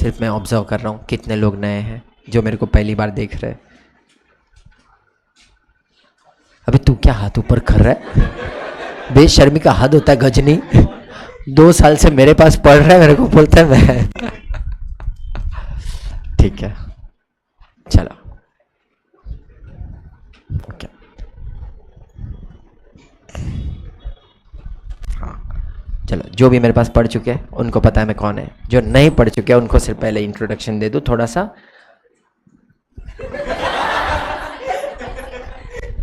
सिर्फ मैं ऑब्जर्व कर रहा हूँ कितने लोग नए हैं जो मेरे को पहली बार देख रहे हैं। अबे तू क्या हाथ ऊपर कर रहा है? बेशर्मी का हद होता है गजनी। 2 साल से मेरे पास पढ़ रहा है, मेरे को बोलता है मैं। ठीक है चलो ओके। हाँ चलो, जो भी मेरे पास पढ़ चुके हैं उनको पता है मैं कौन है, जो नहीं पढ़ चुके हैं उनको सिर्फ पहले इंट्रोडक्शन दे दूं थोड़ा सा।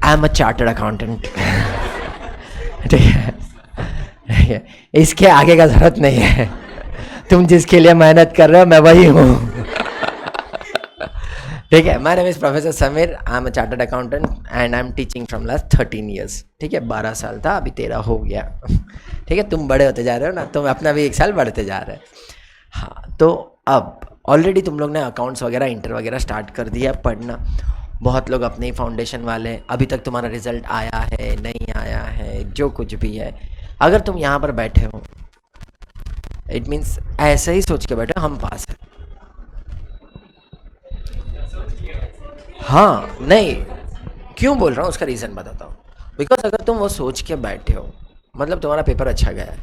I am a chartered accountant. ठीक है, ठीक है, इसके आगे का जरूरत नहीं है। तुम जिसके लिए मेहनत कर रहे हो मैं वही हूँ। ठीक है, my name is professor Sameer, I am a chartered accountant and I am teaching from last 13 years. ठीक है, 12 साल था, अभी 13 हो गया। ठीक है, तुम बड़े होते जा रहे हो ना, तुम अपना भी 1 साल बढ़ते जा रहे हैं। हाँ, तो अब ऑलरेडी तुम लोग ने अकाउंट्स वगैरह इंटर वगैरह स्टार्ट कर दिया पढ़ना। बहुत लोग अपने ही फाउंडेशन वाले, अभी तक तुम्हारा रिजल्ट आया है नहीं आया है, जो कुछ भी है, अगर तुम यहाँ पर बैठे हो इट मीन्स ऐसे ही सोच के बैठे हो हम पास हैं। हाँ नहीं, क्यों बोल रहा हूँ उसका रीज़न बताता हूँ। बिकॉज अगर तुम वो सोच के बैठे हो, मतलब तुम्हारा पेपर अच्छा गया है,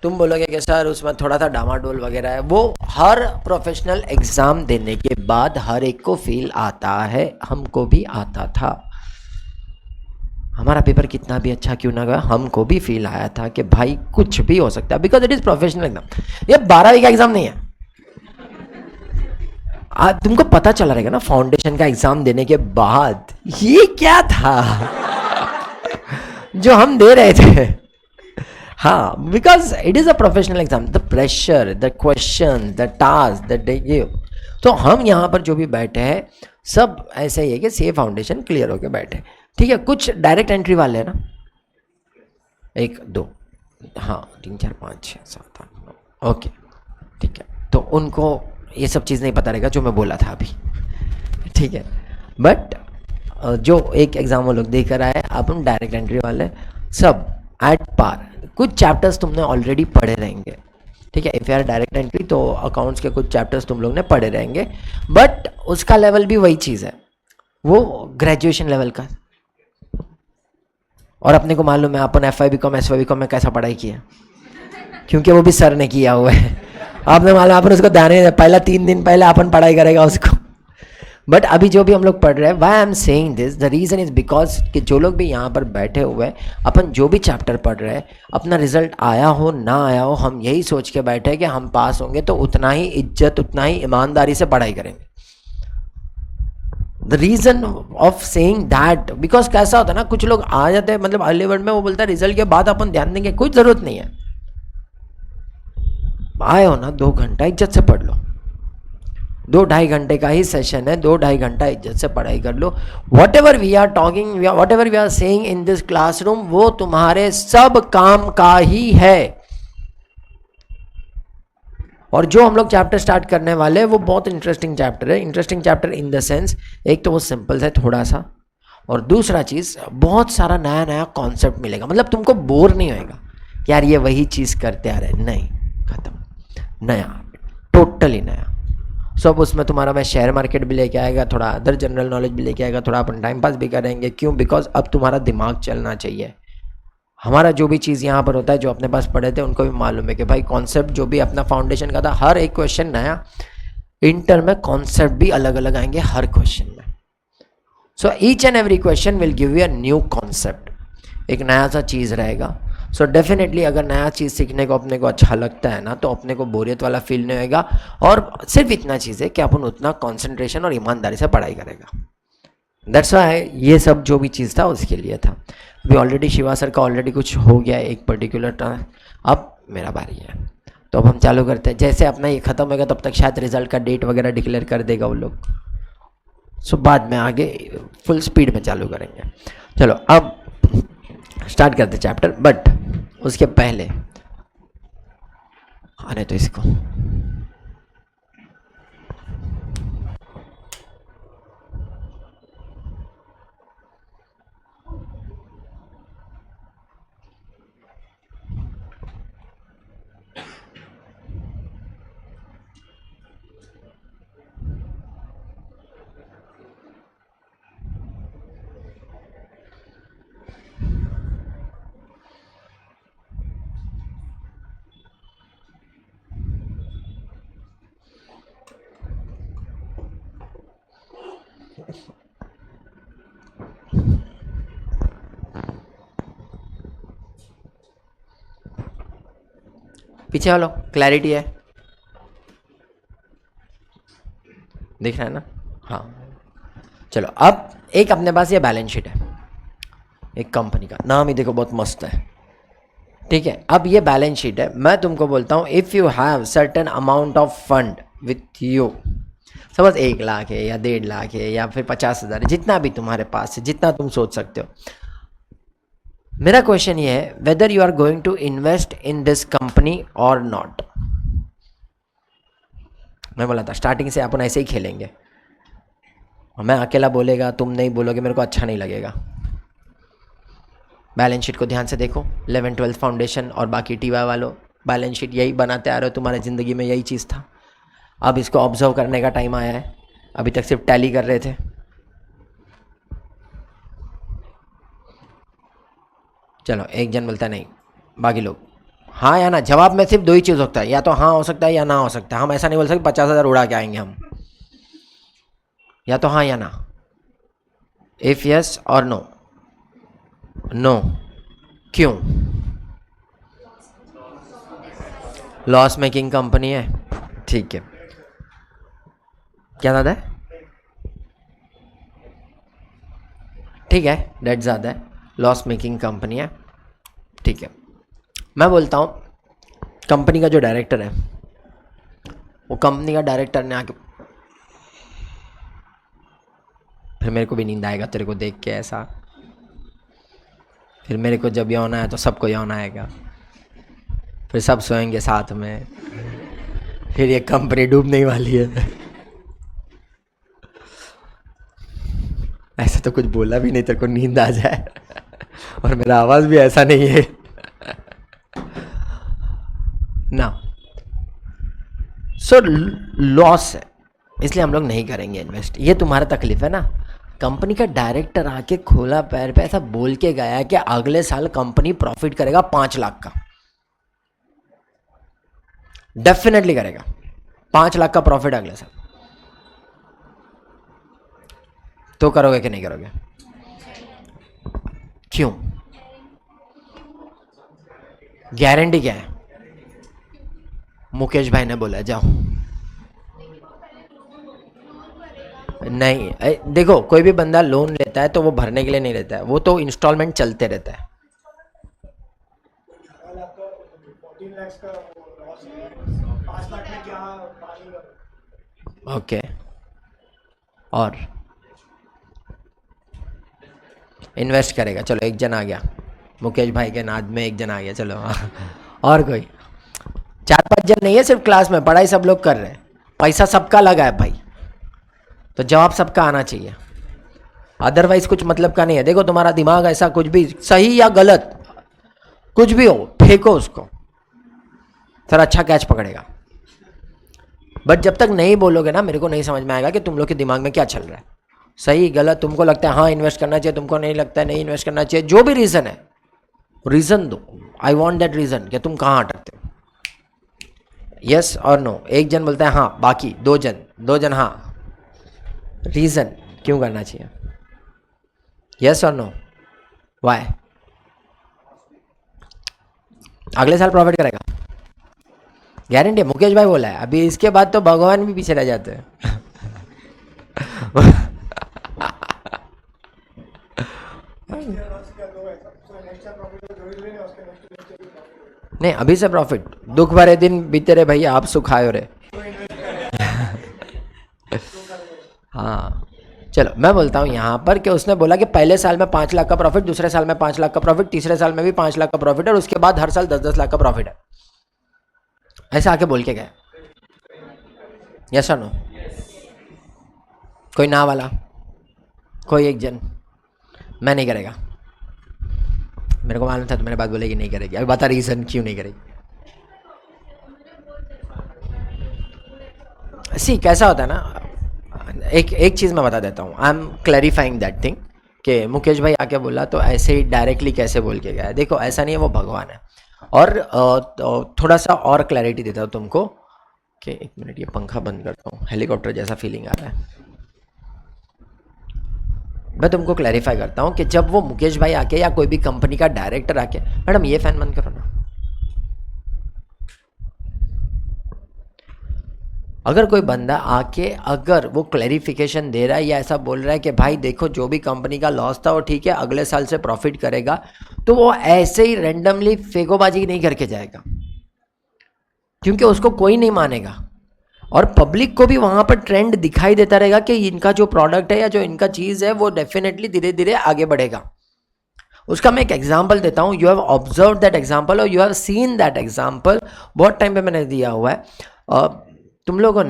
तुम बोलोगे कि सर उसमें थोड़ा सा डामाडोल वगैरह है, वो हर प्रोफेशनल एग्ज़ाम देने के बाद हर एक को फील आता है, हमको भी आता था। हमारा पेपर कितना भी अच्छा क्यों ना गया, हमको भी फील आया था कि भाई कुछ भी हो सकता है, because it is professional exam. ये 12वीं का एग्ज़ाम नहीं है। तुमको पता चला रहेगा ना फाउंडेशन का एग्ज़ाम देने के बाद ये क्या था जो हम दे रहे थे। हाँ, because it is a professional exam, the pressure, the question, the task, the ये। तो हम यहाँ पर जो भी बैठे हैं सब ऐसे ही है कि सी फाउंडेशन क्लियर होके बैठे। ठीक है, कुछ डायरेक्ट एंट्री वाले हैं ना, 1 2, हाँ 3 4 5 6 7 8 9, ओके ठीक है, तो उनको ये सब चीज़ नहीं पता रहेगा जो मैं बोला था अभी। ठीक है, बट जो एक एग्ज़ाम वो लोग देकर आए, अब हम डायरेक्ट एंट्री वाले सब एट पार। कुछ चैप्टर्स तुमने ऑलरेडी पढ़े रहेंगे। ठीक है, इफ़ यार डायरेक्ट एंट्री तो अकाउंट्स के कुछ चैप्टर्स तुम लोग ने पढ़े रहेंगे, बट उसका लेवल भी वही चीज़ है, वो ग्रेजुएशन लेवल का। और अपने को मालूम है अपन F Y B com S Y B com में कैसा पढ़ाई किया, क्योंकि वो भी सर ने किया हुआ है। आपने मालूम, अपन उसको ध्यान नहीं, पहला 3 दिन पहले अपन पढ़ाई करेगा उसको। बट अभी जो भी हम लोग पढ़ रहे हैं, why I am saying this, the reason is because कि जो लोग भी यहाँ पर बैठे हुए हैं, अपन जो भी चैप्टर पढ़ रहे हैं, अपना रिजल्ट आया हो ना आया हो, हम यही सोच के बैठे हैं कि हम पास होंगे तो उतना ही इज्जत, उतना ही ईमानदारी से पढ़ाई करेंगे। The reason of saying that, because कैसा होता है ना, कुछ लोग आ जाते हैं मतलब अर्ली वर्ड में, वो बोलता है रिजल्ट के बाद अपन ध्यान देंगे, कुछ ज़रूरत नहीं है। आए हो ना, 2 घंटा इज्जत से पढ़ लो, 2 ढाई घंटे का ही सेशन है, 2 ढाई घंटा इज्जत से पढ़ाई कर लो। Whatever we are talking, whatever we are saying in this classroom, वो तुम्हारे सब काम का ही है। और जो हम लोग चैप्टर स्टार्ट करने वाले हैं वो बहुत इंटरेस्टिंग चैप्टर है। Interesting chapter in the sense, एक तो वो सिंपल है थोड़ा सा, और दूसरा चीज़ बहुत सारा नया नया कॉन्सेप्ट मिलेगा, मतलब तुमको बोर नहीं होएगा यार ये वही चीज़ करते आ रहे, नहीं, खत्म, नया, टोटली नया सब। उसमें तुम्हारा मैं शेयर मार्केट भी लेके आएगा, थोड़ा अदर जनरल नॉलेज भी लेके आएगा, थोड़ा अपन टाइम पास भी करेंगे। क्यों? बिकॉज अब तुम्हारा दिमाग चलना चाहिए। हमारा जो भी चीज़ यहाँ पर होता है, जो अपने पास पढ़े थे उनको भी मालूम है कि भाई कॉन्सेप्ट जो भी अपना फाउंडेशन का था, हर एक क्वेश्चन नया, इंटर में कॉन्सेप्ट भी अलग अलग आएंगे हर क्वेश्चन में। So each and every question will give you a new concept, एक नया सा चीज़ रहेगा। सो डेफिनेटली अगर नया चीज़ सीखने को अपने को अच्छा लगता है ना, तो अपने को बोरियत वाला फील नहीं होएगा। और सिर्फ इतना चीज़ है कि अपन उतना कंसंट्रेशन और ईमानदारी से पढ़ाई करेगा। दैट्स वाई ये सब जो भी चीज़ था उसके लिए था। अभी ऑलरेडी शिवा सर का ऑलरेडी कुछ हो गया है एक पर्टिकुलर टाइम, अब मेरा बारी है, तो अब हम चालू करते हैं। जैसे अपना ये ख़त्म होगा तब तक शायद रिजल्ट का डेट वगैरह डिक्लेयर कर देगा वो लोग, सो बाद में आगे फुल स्पीड में चालू करेंगे। चलो अब स्टार्ट करते चैप्टर, बट उसके पहले आने तो इसको, पीछे वालों क्लैरिटी है, दिख रहा है ना? हाँ चलो, अब एक अपने पास ये बैलेंस शीट है एक कंपनी का, नाम ही देखो बहुत मस्त है, ठीक है। अब ये बैलेंस शीट है, मैं तुमको बोलता हूँ if you have certain amount of fund with you, suppose 1 lakh है या 1.5 लाख है या फिर 50,000 है, जितना भी तुम्हारे पास है, जितना तुम सोच सकते हो। मेरा क्वेश्चन ये है whether you are going to invest in this company और नॉट। मैं बोला था स्टार्टिंग से अपन ऐसे ही खेलेंगे, मैं अकेला बोलेगा, तुम नहीं बोलोगे, मेरे को अच्छा नहीं लगेगा। बैलेंस शीट को ध्यान से देखो, 11th-12th फाउंडेशन और बाकी टीवा वालों, बैलेंस शीट यही बनाते आ रहे हो, तुम्हारे ज़िंदगी में यही चीज़ था। अब इसको ऑब्जर्व करने का टाइम आया है, अभी तक सिर्फ टैली कर रहे थे। चलो एक जन बोलता नहीं, बाकी लोग हाँ या ना, जवाब में सिर्फ 2 ही चीज़ होता है, या तो हाँ हो सकता है या ना हो सकता है। हम ऐसा नहीं बोल सकते 50,000 उड़ा के आएंगे हम, या तो हाँ या ना, इफ़ यस और नो। नो क्यों? लॉस मेकिंग कंपनी है, ठीक है। क्या ज़्यादा है? ठीक है, डेट ज़्यादा है, लॉस मेकिंग कंपनी है, ठीक है। मैं बोलता हूँ कंपनी का जो डायरेक्टर है, वो कंपनी का डायरेक्टर ने आके, फिर मेरे को भी नींद आएगा तेरे को देख के ऐसा, फिर मेरे को जब यौन आया तो सबको यौन आएगा, फिर सब सोएंगे साथ में, फिर ये कंपनी डूबने वाली है। ऐसा तो कुछ बोला भी नहीं तेरे को नींद आ जाए, और मेरा आवाज़ भी ऐसा नहीं है ना। सो लॉस है, इसलिए हम लोग नहीं करेंगे इन्वेस्ट। ये तुम्हारा तकलीफ है ना। कंपनी का डायरेक्टर आके खोला पैर पे ऐसा बोल के गया कि अगले साल कंपनी प्रॉफिट करेगा 5 लाख का, डेफिनेटली करेगा 5 लाख का प्रॉफिट अगले साल। तो करोगे कि नहीं करोगे? क्यों? गारंटी क्या है? मुकेश भाई ने बोला जाओ। नहीं देखो, कोई भी बंदा लोन लेता है तो वो भरने के लिए नहीं लेता है, वो तो इंस्टॉलमेंट चलते रहता है। ओके, और इन्वेस्ट करेगा। चलो एक जन आ गया, मुकेश भाई के नाद में एक जन आ गया, चलो और कोई 4-5 जन नहीं है सिर्फ क्लास में, पढ़ाई सब लोग कर रहे हैं, पैसा सबका लगा है भाई, तो जवाब सबका आना चाहिए, अदरवाइज कुछ मतलब का नहीं है। देखो तुम्हारा दिमाग ऐसा, कुछ भी सही या गलत कुछ भी हो, फेंको उसको, सर अच्छा कैच पकड़ेगा। बट जब तक नहीं बोलोगे ना, मेरे को नहीं समझ में आएगा कि तुम लोग के दिमाग में क्या चल रहा है, सही गलत। तुमको लगता है हाँ इन्वेस्ट करना चाहिए, तुमको नहीं लगता है नहीं इन्वेस्ट करना चाहिए, जो भी रीज़न है रीज़न दो। आई वॉन्ट दैट रीज़न कि तुम कहाँ अटकते हो। यस और नो, एक जन बोलता है हाँ, बाकी 2 जन हाँ, रीज़न क्यों करना चाहिए? यस और नो, वाई? अगले साल प्रॉफिट करेगा, गारंटी है, मुकेश भाई बोला है। अभी इसके बाद तो भगवान भी पीछे रह जाते हैं। नहीं, अभी से प्रॉफिट, दुख भरे दिन बीते रहे भैया, आप सुख आयो रे। हाँ चलो, मैं बोलता हूँ यहाँ पर कि उसने बोला कि पहले साल में 5 लाख का प्रॉफिट, दूसरे साल में 5 लाख का प्रॉफिट, तीसरे साल में भी 5 लाख का प्रॉफिट, और उसके बाद हर साल 10-10 लाख का प्रॉफिट है, ऐसा आके बोल के गए। यस और नो? कोई ना वाला, कोई एक जन, मैं नहीं करेगा, मेरे को मालूम था तो मेरे बात बोलेगी नहीं करेगी। अभी बता रीजन क्यों नहीं करेगी। सी कैसा होता है ना, एक चीज़ मैं बता देता हूँ, आई एम क्लैरिफाइंग दैट थिंग, कि मुकेश भाई आके बोला तो ऐसे ही डायरेक्टली कैसे बोल के गया। देखो ऐसा नहीं है, वो भगवान है। और थोड़ा सा और क्लैरिटी देता हूँ तुमको कि 1 मिनट, ये पंखा बंद करता हूँ, हेलीकॉप्टर जैसा फीलिंग आ रहा है। मैं तुमको क्लैरिफाई करता हूँ कि जब वो मुकेश भाई आके या कोई भी कंपनी का डायरेक्टर आके, मैडम ये फैन बंद करो ना, अगर कोई बंदा आके अगर वो क्लैरिफिकेशन दे रहा है या ऐसा बोल रहा है कि भाई देखो जो भी कंपनी का लॉस था वो ठीक है, अगले साल से प्रॉफिट करेगा, तो वो ऐसे ही रैंडमली फेंकोबाजी नहीं करके जाएगा, क्योंकि उसको कोई नहीं मानेगा और पब्लिक को भी वहाँ पर ट्रेंड दिखाई देता रहेगा कि इनका जो प्रोडक्ट है या जो इनका चीज़ है वो डेफिनेटली धीरे धीरे आगे बढ़ेगा। उसका मैं एक एग्जाम्पल देता हूँ, you have observe that example और you have seen that example, बहुत टाइम पे मैंने दिया हुआ है। तुम लोगों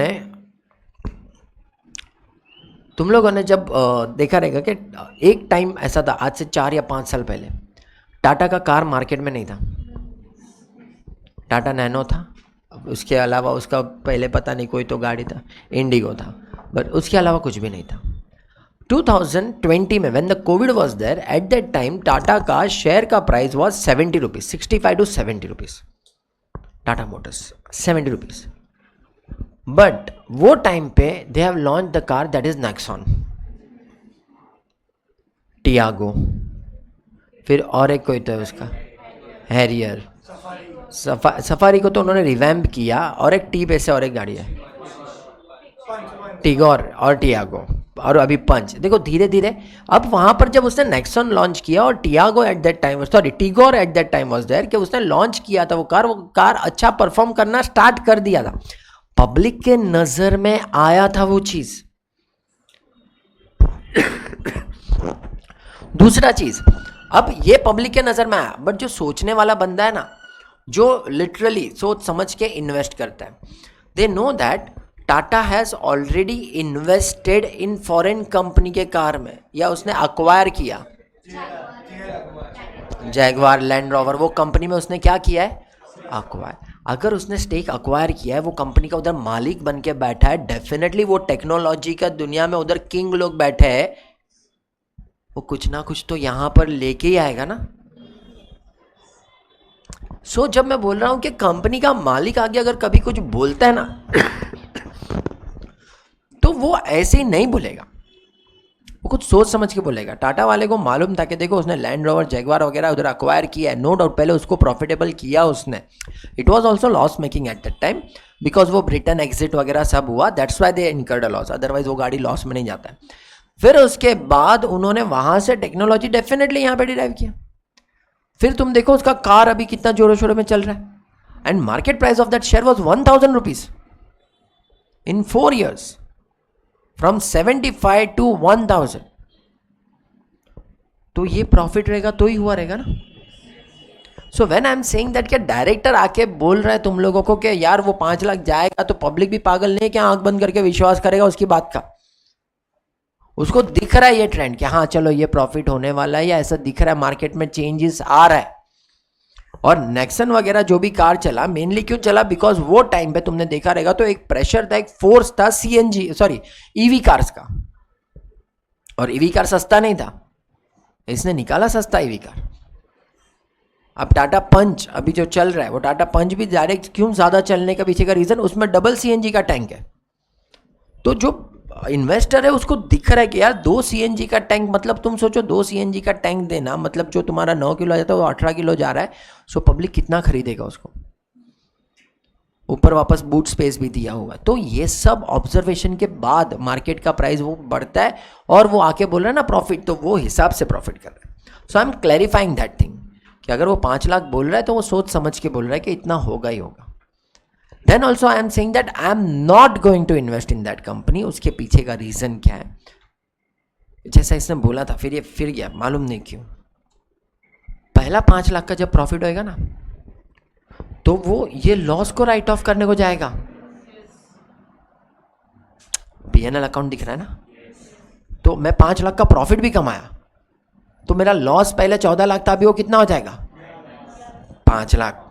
ने जब देखा रहेगा कि एक टाइम ऐसा था, आज से 4 या 5 साल पहले, टाटा का कार मार्केट में नहीं था। टाटा नैनो था, उसके अलावा उसका पहले पता नहीं कोई तो गाड़ी था, इंडिगो था, बट उसके अलावा कुछ भी नहीं था। 2020 में when the COVID was there, at that time Tata का शेयर का price was 70 rupees, 65 to 70 rupees, Tata Motors 70 rupees. But वो टाइम पे they have launch the car that is Nexon, Tiago, फिर और एक कोई तो उसका हैरियर, सफारी को तो उन्होंने रिवैम्प किया, और एक टी पे से और एक गाड़ी है टिगोर और टियागो, और अभी पंच। देखो धीरे धीरे अब वहां पर जब उसने नेक्सॉन लॉन्च किया और Tiago at that time, sorry Tigor at that time was there, कि उसने लॉन्च किया था वो कार अच्छा परफॉर्म करना स्टार्ट कर दिया था, पब्लिक के नजर में आया था वो चीज। दूसरा चीज, अब ये पब्लिक के नजर में आया, बट जो सोचने वाला बंदा है ना, जो लिटरली सोच समझ के इन्वेस्ट करता है, they know that Tata has already invested in foreign company के कार में, या उसने अक्वायर किया जैगवार, लैंड रोवर, वो कंपनी में उसने क्या किया है, अक्वायर। अगर उसने स्टेक अक्वायर किया है, वो कंपनी का उधर मालिक बन के बैठा है, डेफिनेटली वो टेक्नोलॉजी का दुनिया में उधर किंग लोग बैठे हैं, वो कुछ ना कुछ तो यहां पर लेके ही आएगा ना। सो जब मैं बोल रहा हूं कि कंपनी का मालिक आगे अगर कभी कुछ बोलता है ना तो वो ऐसे ही नहीं बोलेगा, वो कुछ सोच समझ के बोलेगा। टाटा वाले को मालूम था कि देखो उसने लैंड रोवर, जैगवार वगैरह उधर अक्वायर किया है, नो डाउट पहले उसको प्रॉफिटेबल किया उसने, it was also loss making eight that time, because वो ब्रिटेन एग्जिट वगैरह सब हुआ, that's why they incurred a loss, otherwise वो गाड़ी लॉस में नहीं जाता है। फिर उसके बाद उन्होंने वहां से टेक्नोलॉजी डेफिनेटली यहाँ पे डिराइव किया। फिर तुम देखो उसका कार अभी कितना जोरों शोरों में चल रहा है, and market price of that share was 1000 rupees in 4 years, from 75 to 1000। तो ये प्रॉफिट रहेगा तो ही हुआ रहेगा ना। So when I am saying that, क्या डायरेक्टर आके बोल रहा है तुम लोगों को कि यार वो 5 लाख जाएगा, तो पब्लिक भी पागल नहीं है क्या आंख बंद करके विश्वास करेगा उसकी बात का। उसको दिख रहा है ये ट्रेंड कि हाँ चलो ये प्रॉफिट होने वाला है, या ऐसा दिख रहा है मार्केट में चेंजेस आ रहा है। और नेक्सन वगैरह जो भी कार चला, मेनली क्यों चला, बिकॉज वो टाइम पे तुमने देखा रहेगा तो एक प्रेशर था, एक फोर्स था सीएनजी, सॉरी ईवी कार्स का, और ईवी कार सस्ता नहीं था, इसने निकाला सस्ता ईवी कार। अब टाटा पंच अभी जो चल रहा है, वो टाटा पंच भी डायरेक्ट क्यों ज्यादा चलने का पीछे का रीजन, उसमें डबल सीएनजी का टैंक है। तो जो इन्वेस्टर है उसको दिख रहा है कि यार 2 सीएनजी का टैंक, मतलब तुम सोचो 2 सीएनजी का टैंक देना, मतलब जो तुम्हारा 9 किलो आ जाता है वो 18 किलो जा रहा है। सो पब्लिक कितना खरीदेगा उसको, ऊपर वापस बूट स्पेस भी दिया हुआ है। तो ये सब ऑब्जर्वेशन के बाद मार्केट का प्राइस वो बढ़ता है, और वो आके बोल रहा है ना प्रॉफिट, तो वो हिसाब से प्रॉफिट कर रहा है। So I am clarifying that thing कि अगर वो 5 लाख बोल रहा है तो वो सोच समझ के बोल रहा है कि इतना होगा ही होगा। Then also I am saying that I am not going to invest in that company. उसके पीछे का रीजन क्या है, जैसा इसने बोला था, फिर ये फिर गया, मालूम नहीं क्यों। पहला 5 लाख का जब प्रॉफिट होएगा ना, तो वो ये लॉस को राइट ऑफ करने को जाएगा। पीएनएल अकाउंट दिख रहा है ना, तो मैं 5 लाख का प्रॉफिट भी कमाया, तो मेरा लॉस पहले 14 लाख था, अभी वो कितना हो जाएगा 5 लाख,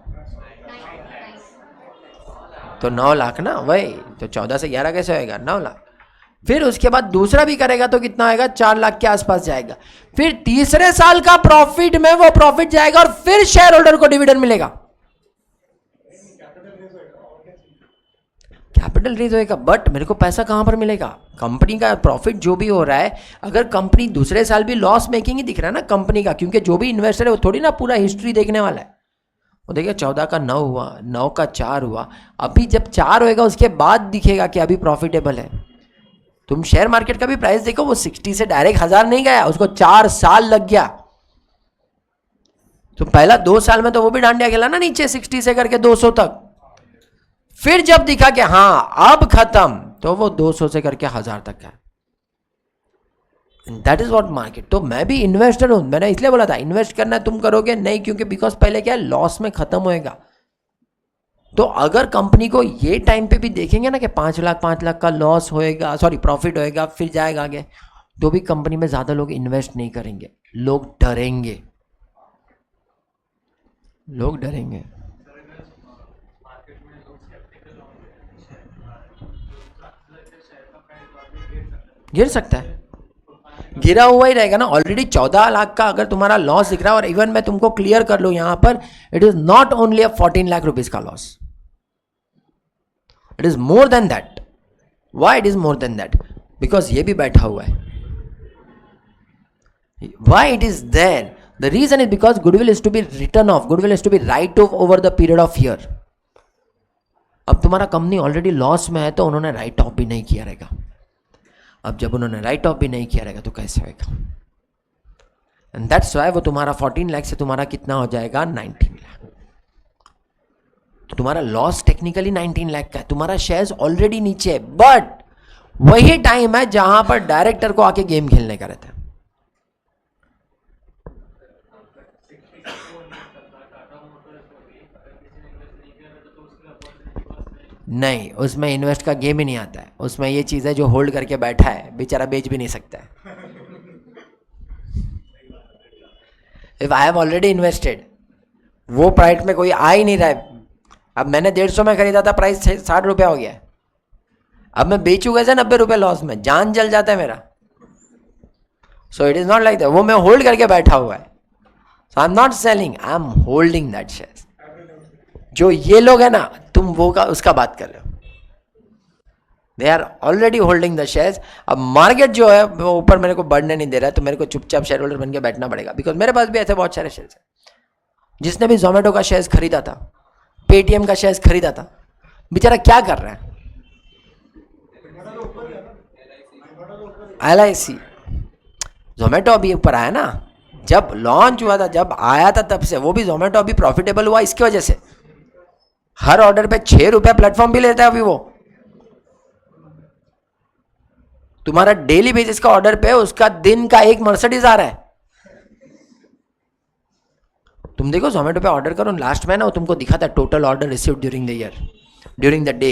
तो 9 लाख ना, वही तो 14 से 11 कैसे होएगा, 9 लाख। फिर उसके बाद दूसरा भी करेगा तो कितना आएगा, 4 लाख के आसपास जाएगा। फिर तीसरे साल का प्रॉफिट में वो प्रॉफिट जाएगा, और फिर शेयर होल्डर को डिविडेंड मिलेगा, कैपिटल रेज होएगा। बट मेरे को पैसा कहां पर मिलेगा, कंपनी का प्रॉफिट जो भी हो रहा है, अगर कंपनी दूसरे साल भी लॉस मेकिंग ही दिख रहा है ना कंपनी का, क्योंकि जो भी इन्वेस्टर है वो थोड़ी ना पूरा हिस्ट्री देखने वाला है, वो देखिए 14 का 9 हुआ, 9 का 4 हुआ, अभी जब 4 होएगा उसके बाद दिखेगा कि अभी प्रॉफिटेबल है। तुम शेयर मार्केट का भी प्राइस देखो, वो 60 से डायरेक्ट 1000 नहीं गया, उसको 4 साल लग गया। तो पहला 2 साल में तो वो भी डांडिया खेला ना नीचे 60 से करके 200 तक, फिर जब दिखा कि हाँ अब खत्म, तो वो 200 से करके 1000 तक गया। That is what market. तो मैं भी इन्वेस्टर हूं, मैंने इसलिए बोला था इन्वेस्ट करना तुम करोगे नहीं, क्योंकि बिकॉज पहले क्या लॉस में खत्म होएगा। तो अगर कंपनी को ये टाइम पे भी देखेंगे ना कि 5 लाख का लॉस होएगा, सॉरी प्रॉफिट होएगा, फिर जाएगा आगे, तो भी कंपनी में ज्यादा लोग इन्वेस्ट नहीं करेंगे, लोग डरेंगे, लोग डरेंगे। गिर सकता है, गिरा हुआ ही रहेगा ना। ऑलरेडी 14 लाख का अगर तुम्हारा लॉस दिख रहा है, और इवन मैं तुमको क्लियर कर लूं यहां पर, it is not only a 14 lakh rupees का loss, it is more than that. Why it is more than that? Because ये भी बैठा हुआ है। Why it is there? The reason is because goodwill is to be written off, goodwill is to be write off over the period of year. अब तुम्हारा company already loss में है तो उन्होंने राइट ऑफ भी नहीं किया रहेगा। अब जब उन्होंने राइट ऑफ भी नहीं किया रहेगा तो कैसे होगा? एंड दैट्स व्हाई वो तुम्हारा 14 लाख से तुम्हारा कितना हो जाएगा 19 लाख। तो तुम्हारा लॉस टेक्निकली 19 लाख का है, तुम्हारा शेयर्स ऑलरेडी नीचे है, बट वही टाइम है जहां पर डायरेक्टर को आके गेम खेलने का रहता है। नहीं, उसमें इन्वेस्ट का गेम ही नहीं आता है, उसमें ये चीज है जो होल्ड करके बैठा है बेचारा बेच भी नहीं सकता है। If I have already invested, वो प्राइस में कोई आ ही नहीं रहा है। अब मैंने 150 में खरीदा था, प्राइस 60 रुपया हो गया है, अब मैं बेचूंगा से 90 रुपये लॉस में, जान जल जाता है मेरा। So it is not like that, वो मैं होल्ड करके बैठा हुआ है। So I am not selling, I am holding that share. जो ये लोग है ना, तुम वो का उसका बात कर रहे हो, they are already holding the shares. अब मार्केट जो है वो ऊपर मेरे को बढ़ने नहीं दे रहा है, तो मेरे को चुपचाप शेयर होल्डर बन के बैठना पड़ेगा, बिकॉज मेरे पास भी ऐसे बहुत सारे शेयर्स हैं। जिसने भी जोमेटो का शेयर्स खरीदा था, पेटीएम का शेयर्स खरीदा था, बेचारा क्या कर रहा है? LIC, जोमेटो अभी ऊपर आया ना, जब लॉन्च हुआ था, जब आया था तब से, वो भी जोमेटो अभी प्रॉफिटेबल हुआ इसकी वजह से। हर ऑर्डर पे 6 रुपया प्लेटफॉर्म भी लेता है अभी वो। तुम्हारा डेली बेसिस का ऑर्डर पे उसका दिन का एक मर्सिडीज आ रहा है। तुम देखो जोमेटो पे ऑर्डर करो, लास्ट में ना वो तुमको दिखाता है total order received during the year, during the day.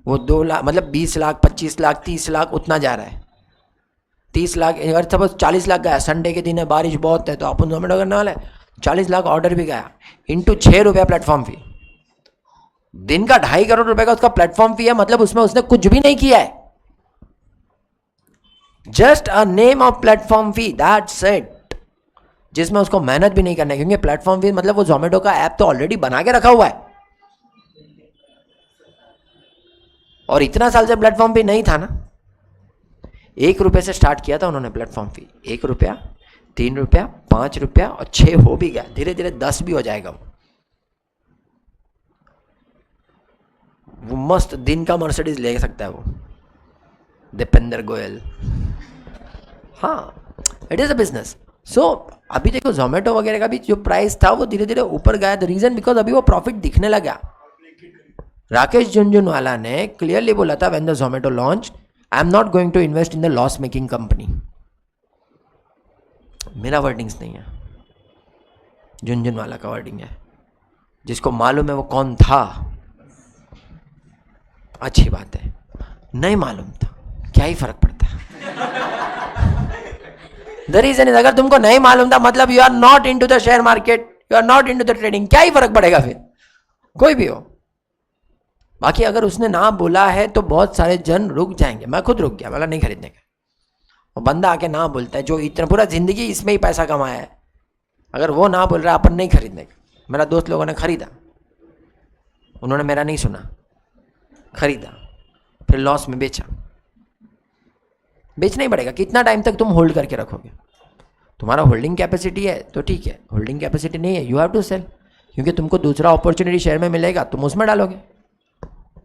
वो 2 लाख मतलब 20 लाख 25 लाख 30 लाख उतना जा रहा है। 30 लाख, अगर सपोज 40 लाख गया, संडे के दिन है, बारिश बहुत है, तो अपन जोमेटो करने वाला है, 40 लाख ऑर्डर भी गया, इंटू 6 रुपया प्लेटफॉर्म फी। दिन का 2.5 करोड़ रुपए का उसका प्लेटफॉर्म फी है, मतलब उसमें उसने कुछ भी नहीं किया है, just a name of platform fee, that's it, जिसमें उसको मेहनत भी नहीं करना है, क्योंकि प्लेटफॉर्म फी मतलब वो जोमेटो का ऐप तो ऑलरेडी बना के रखा हुआ है। और इतना साल से प्लेटफॉर्म फी नहीं था ना, 1 रुपये से स्टार्ट किया था उन्होंने प्लेटफॉर्म फी, 1 रुपया, 3 रुपया, 5 रुपया और 6 हो भी गया, धीरे धीरे 10 भी हो जाएगा। वो मस्त दिन का मर्सिडीज ले सकता है वो दीपेंद्र गोयल। हाँ, इट इज अ बिजनेस। सो अभी देखो जोमेटो वगैरह का भी जो प्राइस था वो धीरे धीरे ऊपर गया, द रीजन बिकॉज अभी वो प्रॉफिट दिखने लगा। राकेश झुनझुनवाला ने क्लियरली बोला था when the Zomato launch, I am not going to invest in the loss making company. मेरा वर्डिंग्स नहीं है, झुनझुनवाला का वर्डिंग है। जिसको मालूम है वो कौन था, अच्छी बात है, नहीं मालूम था क्या ही फर्क पड़ता है। द रीजन इज, अगर तुमको नहीं मालूम था मतलब you are not into the share market, you are not into the trading, क्या ही फर्क पड़ेगा फिर, कोई भी हो। बाकी अगर उसने ना बोला है तो बहुत सारे जन रुक जाएंगे, मैं खुद रुक गया, बोला नहीं खरीदने का। वो बंदा आके ना बोलता है जो इतना पूरा जिंदगी इसमें ही पैसा कमाया है, अगर वो ना बोल रहा अपन नहीं खरीदने का। मेरा दोस्त लोगों ने खरीदा, उन्होंने मेरा नहीं सुना, खरीदा, फिर लॉस में बेचा। बेचना ही पड़ेगा, कितना टाइम तक तुम होल्ड करके रखोगे? तुम्हारा होल्डिंग कैपेसिटी है तो ठीक है, होल्डिंग कैपेसिटी नहीं है, यू हैव टू सेल। क्योंकि तुमको दूसरा अपॉर्चुनिटी शेयर में मिलेगा, तुम उसमें डालोगे,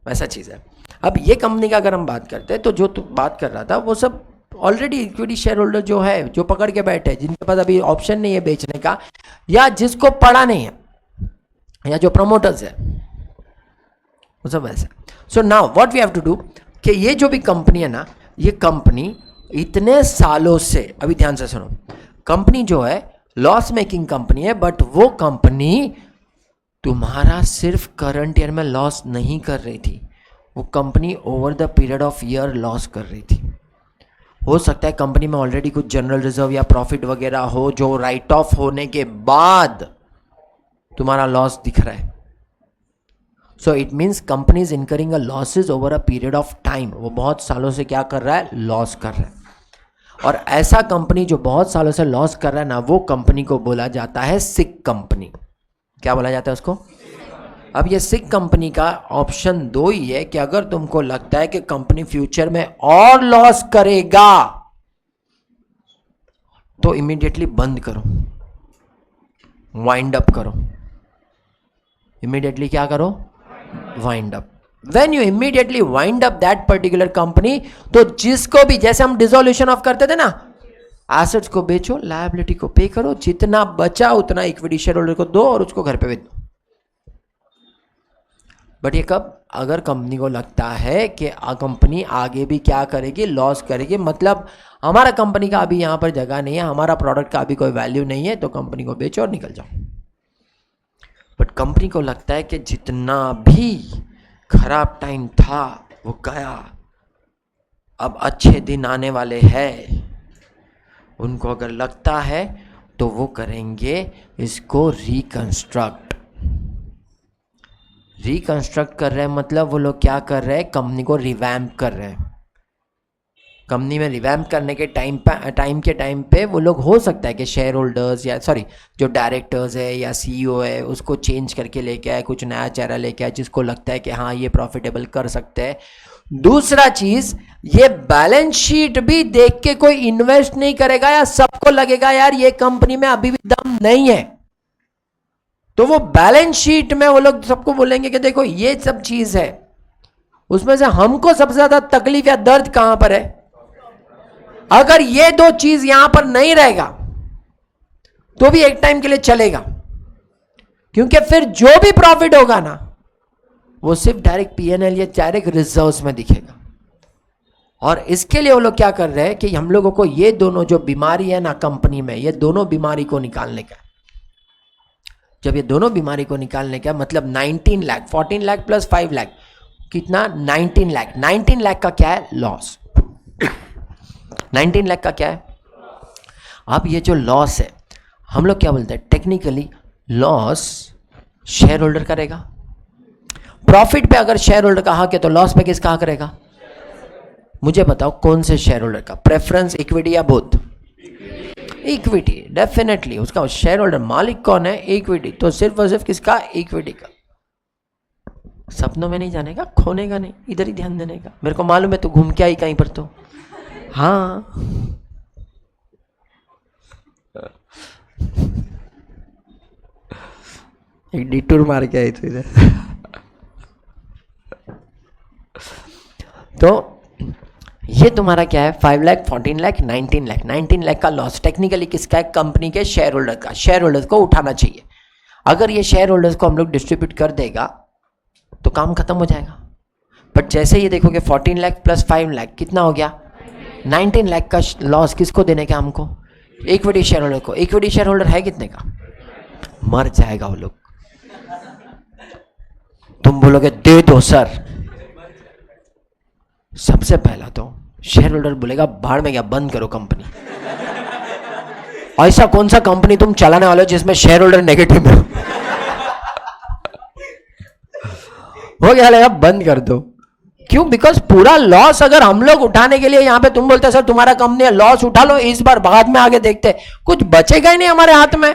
वैसा चीज़ है। अब ये कंपनी का अगर हम बात करते हैं तो जो तू बात कर रहा था वो सब ऑलरेडी इक्विटी शेयर होल्डर जो है, जो पकड़ के बैठे, जिनके पास अभी ऑप्शन नहीं है बेचने का, या जिसको पड़ा नहीं है, या जो प्रमोटर्स है, वो सब वैसे। So now what we have to do कि ये जो भी कंपनी है ना, ये कंपनी इतने सालों से, अभी ध्यान से सुनो, कंपनी जो है लॉस मेकिंग कंपनी है, बट वो कंपनी तुम्हारा सिर्फ करंट ईयर में लॉस नहीं कर रही थी, वो company over the period of year loss कर रही थी। हो सकता है कंपनी में ऑलरेडी कुछ जनरल रिजर्व या प्रॉफिट वगैरह हो, जो राइट ऑफ होने के बाद तुम्हारा लॉस दिख रहा है। So it means company is incurring a losses over a period of time. वो बहुत सालों से क्या कर रहा है, लॉस कर रहा है। और ऐसा कंपनी जो बहुत सालों से लॉस कर रहा है ना, वो कंपनी को बोला जाता है सिक कंपनी। क्या बोला जाता है उसको? अब ये सिक कंपनी का ऑप्शन 2 ही है कि अगर तुमको लगता है कि कंपनी फ्यूचर में और लॉस करेगा तो इमीडिएटली बंद करो, वाइंड अप करो। इमीडिएटली क्या करो? Wind up. When you immediately wind up that particular company, तो जिसको भी, जैसे हम डिसोल्यूशन ऑफ करते थे ना, एसेट्स को बेचो, लायबिलिटी को पे करो, जितना बचा उतना इक्विटी शेयर होल्डर को दो और उसको घर पे बेच दो। बट ये कब? अगर कंपनी को लगता है कि कंपनी आगे भी क्या करेगी, लॉस करेगी, मतलब हमारा कंपनी का अभी यहाँ पर जगह नहीं है, हमारा प्रोडक्ट का अभी कोई वैल्यू नहीं है, तो कंपनी को बेचो और निकल जाओ। बट कंपनी को लगता है कि जितना भी खराब टाइम था वो गया, अब अच्छे दिन आने वाले हैं, उनको अगर लगता है तो वो करेंगे इसको रिकंस्ट्रक्ट। रिकंस्ट्रक्ट कर रहे हैं मतलब वो लोग क्या कर रहे हैं, कंपनी को रिवैम्प कर रहे हैं। कंपनी में रिवैम्प करने के टाइम पे वो लोग, हो सकता है कि शेयर होल्डर्स या जो डायरेक्टर्स है या सीईओ है, उसको चेंज करके लेके आए, कुछ नया चेहरा लेके आए जिसको लगता है कि हाँ ये प्रॉफिटेबल कर सकते हैं। दूसरा चीज, ये बैलेंस शीट भी देख के कोई इन्वेस्ट नहीं करेगा, या सबको लगेगा यार ये कंपनी में अभी भी दम नहीं है, तो वो बैलेंस शीट में वो लोग सबको बोलेंगे कि देखो ये सब चीज है, उसमें से हमको सबसे ज्यादा तकलीफ या दर्द कहां पर है। अगर ये 2 चीज यहां पर नहीं रहेगा तो भी एक टाइम के लिए चलेगा, क्योंकि फिर जो भी प्रॉफिट होगा ना, वो सिर्फ डायरेक्ट पीएनएल या डायरेक्ट रिजर्व्स में दिखेगा। और इसके लिए वो लोग क्या कर रहे हैं कि हम लोगों को ये दोनों जो बीमारी है ना कंपनी में, ये दोनों बीमारी को निकालने का। जब ये दोनों बीमारी को निकालने का मतलब 19 लाख, 14 लाख प्लस 5 लाख, कितना? 19 लाख। 19 लाख का क्या है? लॉस। 19 लाख का क्या है? अब ये जो लॉस है, हम लोग क्या बोलते हैं टेक्निकली, लॉस शेयर होल्डर करेगा। प्रॉफिट पे अगर शेयर होल्डर का हक है तो लॉस पे किसका हक रहेगा? मुझे बताओ कौन से शेयर होल्डर का? प्रेफरेंस, इक्विटी या बोथ? Equity definitely. उसका शेयर होल्डर मालिक कौन है? इक्विटी। तो सिर्फ और सिर्फ किसका? इक्विटी का। सपनों में नहीं जाने का, खोने का नहीं, इधर ही ध्यान देने का। मेरे को मालूम है तू घूम के आई कहीं पर, तो हाँ एक डिटूर मार के आई तू इधर। तो ये तुम्हारा क्या है? 5 लाख, 14 लाख, 19 लाख। 19 लाख का लॉस टेक्निकली किसका है? कंपनी के शेयर होल्डर का। शेयर होल्डर्स को उठाना चाहिए। अगर ये शेयर होल्डर्स को हम लोग डिस्ट्रीब्यूट कर देगा तो काम खत्म हो जाएगा। बट जैसे ये देखोगे 14 लाख प्लस 5 लाख कितना हो गया? 19 लाख का लॉस किसको देने का? हमको, इक्विटी शेयर होल्डर को। इक्विटी शेयर होल्डर है कितने का? मर जाएगा वो लोग। तुम बोलोगे दे दो सर, सबसे पहला तो शेयर होल्डर बोलेगा बाढ़ में गया, बंद करो कंपनी। ऐसा कौन सा कंपनी तुम चलाने वाले हो जिसमें शेयर होल्डर नेगेटिव में हो गया, लगेगा बंद कर दो। क्यों? बिकॉज पूरा लॉस अगर हम लोग उठाने के लिए यहां पे तुम बोलते सर तुम्हारा कंपनी है, लॉस उठा लो इस बार, बाद में आगे देखते, कुछ बचेगा ही नहीं हमारे हाथ में।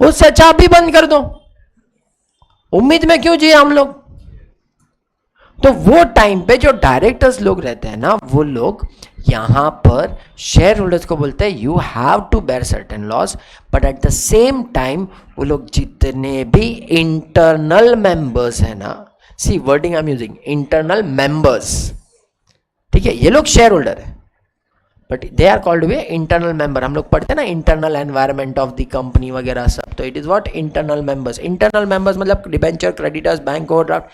उससे अच्छा भी बंद कर दो, उम्मीद में क्यों जिए हम लोग। तो वो टाइम पे जो डायरेक्टर्स लोग रहते हैं ना, वो लोग यहां पर शेयर होल्डर्स को बोलते हैं you have to bear certain loss, but at the same time वो लोग जितने भी इंटरनल मेंबर्स है ना, see wording I am using, internal members, ठीक है, ये लोग शेयर होल्डर है बट दे आर कॉल्ड वे इंटरनल मेंबर. हम लोग पढ़ते हैं ना internal environment of the company वगैरह सब, तो it is what internal members. Internal members मतलब डिबेंचर, क्रेडिटर्स, बैंक ओवरड्राफ्ट,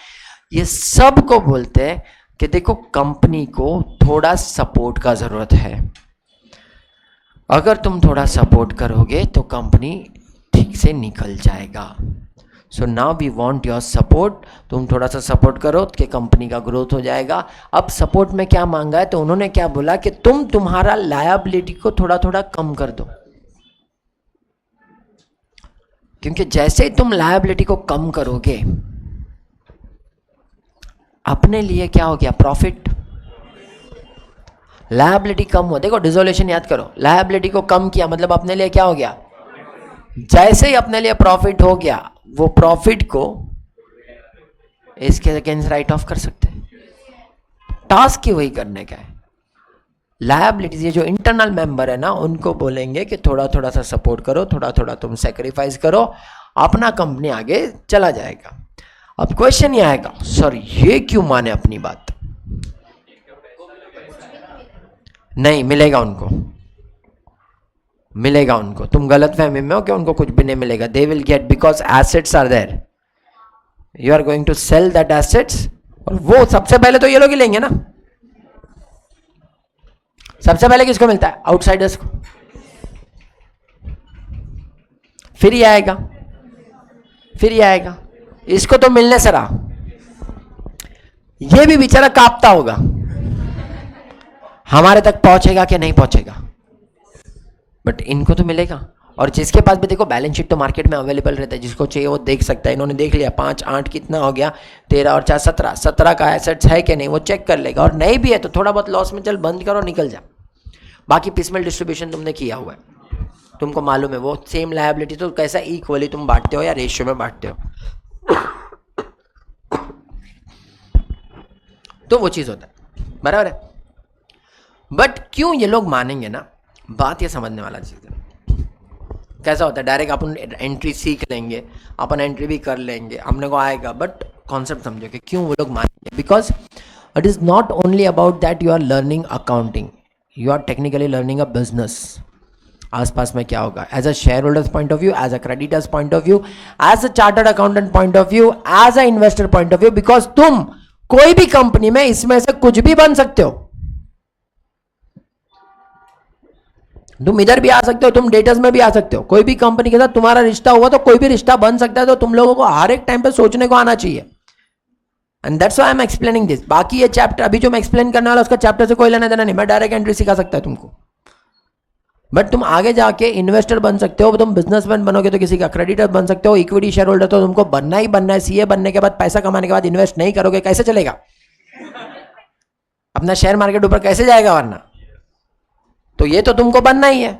ये सब को बोलते हैं कि देखो कंपनी को थोड़ा सपोर्ट का जरूरत है. अगर तुम थोड़ा सपोर्ट करोगे तो कंपनी ठीक से निकल जाएगा. So now we want your support. तुम थोड़ा सा सपोर्ट करो कि कंपनी का ग्रोथ हो जाएगा. अब सपोर्ट में क्या मांगा है, तो उन्होंने क्या बोला कि तुम तुम्हारा लायबिलिटी को थोड़ा थोड़ा कम कर दो, क्योंकि जैसे ही तुम लायबिलिटी को कम करोगे अपने लिए क्या हो गया, प्रॉफिट. लायबिलिटी कम हो, देखो डिसोल्यूशन याद करो, लायबिलिटी को कम किया मतलब अपने लिए क्या हो गया, जैसे ही अपने लिए प्रॉफिट हो गया वो प्रॉफिट को इसके अगेंस्ट राइट ऑफ कर सकते हैं. टास्क ही वही करने का है. लायबिलिटीज, ये जो इंटरनल मेंबर है ना, उनको बोलेंगे कि थोड़ा थोड़ा सा सपोर्ट करो, थोड़ा थोड़ा तुम सेक्रीफाइस करो, अपना कंपनी आगे चला जाएगा. अब क्वेश्चन ये आएगा, सर ये क्यों माने अपनी बात. नहीं मिलेगा उनको, मिलेगा उनको. तुम गलत फहमी में हो कि उनको कुछ भी नहीं मिलेगा. They will get, because assets are there, you are going to sell that assets. और वो सबसे पहले तो ये लोग ही लेंगे ना. सबसे पहले किसको मिलता है, आउटसाइडर्स को. फिर ये आएगा, फिर ये आएगा. इसको तो मिलने से रहा, ये भी बेचारा कांपता होगा हमारे तक पहुंचेगा कि नहीं पहुंचेगा, बट इनको तो मिलेगा. और जिसके पास भी देखो बैलेंस शीट तो मार्केट में अवेलेबल रहता है, जिसको चाहिए वो देख सकता है. इन्होंने देख लिया 5 8 कितना हो गया, 13 और 4 17, 17 का एसेट्स है कि नहीं वो चेक कर लेगा. और नहीं भी है तो थोड़ा बहुत लॉस में चल बंद करो, निकल जा. बाकी पिसमेल डिस्ट्रीब्यूशन तुमने किया हुआ है, तुमको मालूम है वो सेम लायबिलिटी तो कैसा इक्वली तुम बांटते हो या रेशियो में बांटते हो. तो वो चीज होता है, बराबर है. बट क्यों ये लोग मानेंगे ना, बात ये समझने वाला चीज है. कैसा होता है, डायरेक्ट अपन एंट्री सीख लेंगे, अपन एंट्री भी कर लेंगे, हमने को आएगा, बट कॉन्सेप्ट समझो कि क्यों वो लोग मानेंगे. Because it is not only about that you are learning accounting, you are technically learning a business. आसपास में क्या होगा, as a share holders point of view, as a creditors point of view, as a chartered accountant point of view, as a investor point of view. Because तुम कोई भी company में इसमें से कुछ भी बन सकते हो. तुम इधर भी आ सकते हो, तुम डेटर्स में भी आ सकते हो. कोई भी कंपनी के साथ तुम्हारा रिश्ता हुआ तो कोई भी रिश्ता बन सकता है. तो तुम लोगों को हर एक टाइम पे सोचने को आना चाहिए. And that's why I am explaining this. बाकी ये चैप्टर अभी जो मैं एक्सप्लेन करने वाला उसका चैप्टर से कोई लेना देना नहीं. मैं डायरेक्ट एंट्री सिखा सकता है तुमको, बट तुम आगे जाके इन्वेस्टर बन सकते हो, तुम बिजनेसमैन बनोगे तो किसी का क्रेडिटर बन सकते हो, इक्विटी शेयर होल्डर तो तुमको बनना ही बनना है. सीए बनने के बाद, पैसा कमाने के बाद इन्वेस्ट नहीं करोगे कैसे चलेगा, अपना शेयर मार्केट ऊपर कैसे जाएगा वरना. तो ये तो तुमको बनना ही है,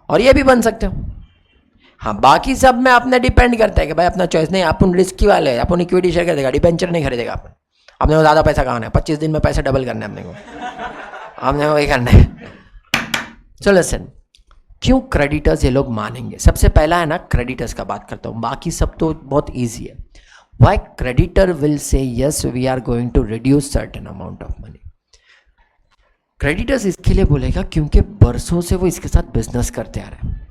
और ये भी बन सकते हो. हाँ बाकी सब में अपने डिपेंड करता है कि भाई अपना चॉइस. नहीं अपन रिस्की वाले हैं, अपन इक्विटी शेयर खरीदेगा, डिबेंचर नहीं खरीदेगा. अपन अपने को ज़्यादा पैसा कमाना है, 25 दिन में पैसा डबल करना है अपने को, हमने वही करना है. चलो लिसन, क्यों क्रेडिटर्स ये लोग मानेंगे. सबसे पहला है ना, क्रेडिटर्स का बात करता हूँ, बाकी सब तो बहुत ईजी है. Why creditor will say yes we are going to reduce certain amount of money. Creditors इसके लिए बोलेगा क्योंकि बरसों से वो इसके साथ बिजनेस करते आ रहे हैं.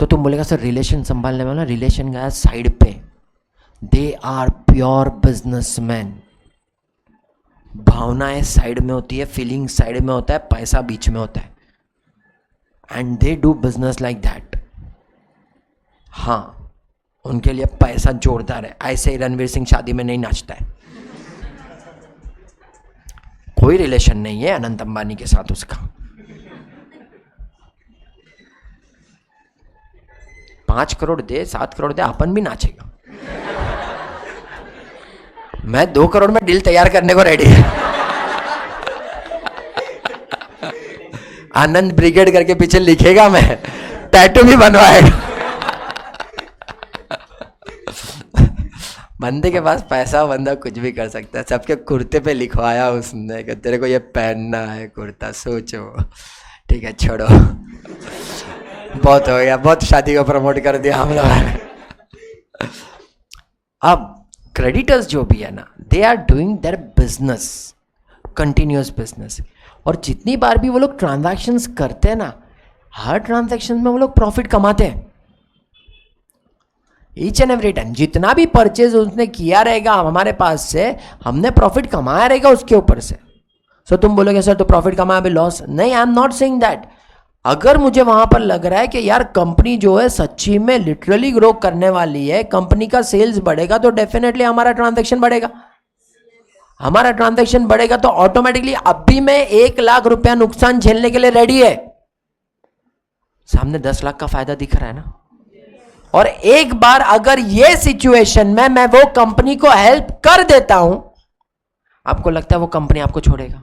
तो तुम बोलेगा सर रिलेशन संभालने वाला, रिलेशन गया साइड पे. They are pure businessman. भावनाएं साइड में होती है, फीलिंग साइड में होता है, पैसा बीच में होता है. And they do business like that. हाँ उनके लिए पैसा जोरदार है. ऐसे ही रणवीर सिंह शादी में नहीं नाचता है. कोई रिलेशन नहीं है अनंत अंबानी के साथ उसका. 5 करोड़ दे, 7 करोड़ दे, अपन भी नाचेगा. मैं 2 करोड़ में डील तैयार करने को रेडी है. आनंद ब्रिगेड करके पीछे लिखेगा, मैं टैटू भी बनवाएगा. बंदे के पास पैसा, बंदा कुछ भी कर सकता है। सबके कुर्ते पे लिखवाया उसने कि तेरे को ये पहनना है कुर्ता, सोचो। ठीक है, छोड़ो, बहुत हो गया, बहुत शादी को प्रमोट कर दिया हम लोगों ने। अब क्रेडिटर्स जो भी है ना, they are doing their business, continuous business, और जितनी बार भी वो लोग ट्रांजैक्शंस करते हैं ना, हर ट्रांजैक्शन में वो लोग प्रॉफिट कमाते हैं। ईच एंड एवरी टाइम जितना भी परचेज उसने किया रहेगा हमारे पास से, हमने प्रॉफिट कमाया रहेगा उसके ऊपर से। सो तुम बोलोगे सर तो प्रॉफिट कमाया अभी लॉस, नहीं, आई एम नॉट सेइंग दैट। अगर मुझे वहां पर लग रहा है कि यार कंपनी जो है सच्ची में लिटरली ग्रो करने वाली है, कंपनी का सेल्स बढ़ेगा, तो डेफिनेटली हमारा ट्रांजैक्शन बढ़ेगा। हमारा ट्रांजैक्शन बढ़ेगा तो ऑटोमेटिकली अब भी मैं 1 लाख रुपया नुकसान झेलने के लिए रेडी है। सामने 10 लाख का फायदा दिख रहा है ना। और एक बार अगर ये सिचुएशन में मैं वो कंपनी को हेल्प कर देता हूं, आपको लगता है वो कंपनी आपको छोड़ेगा?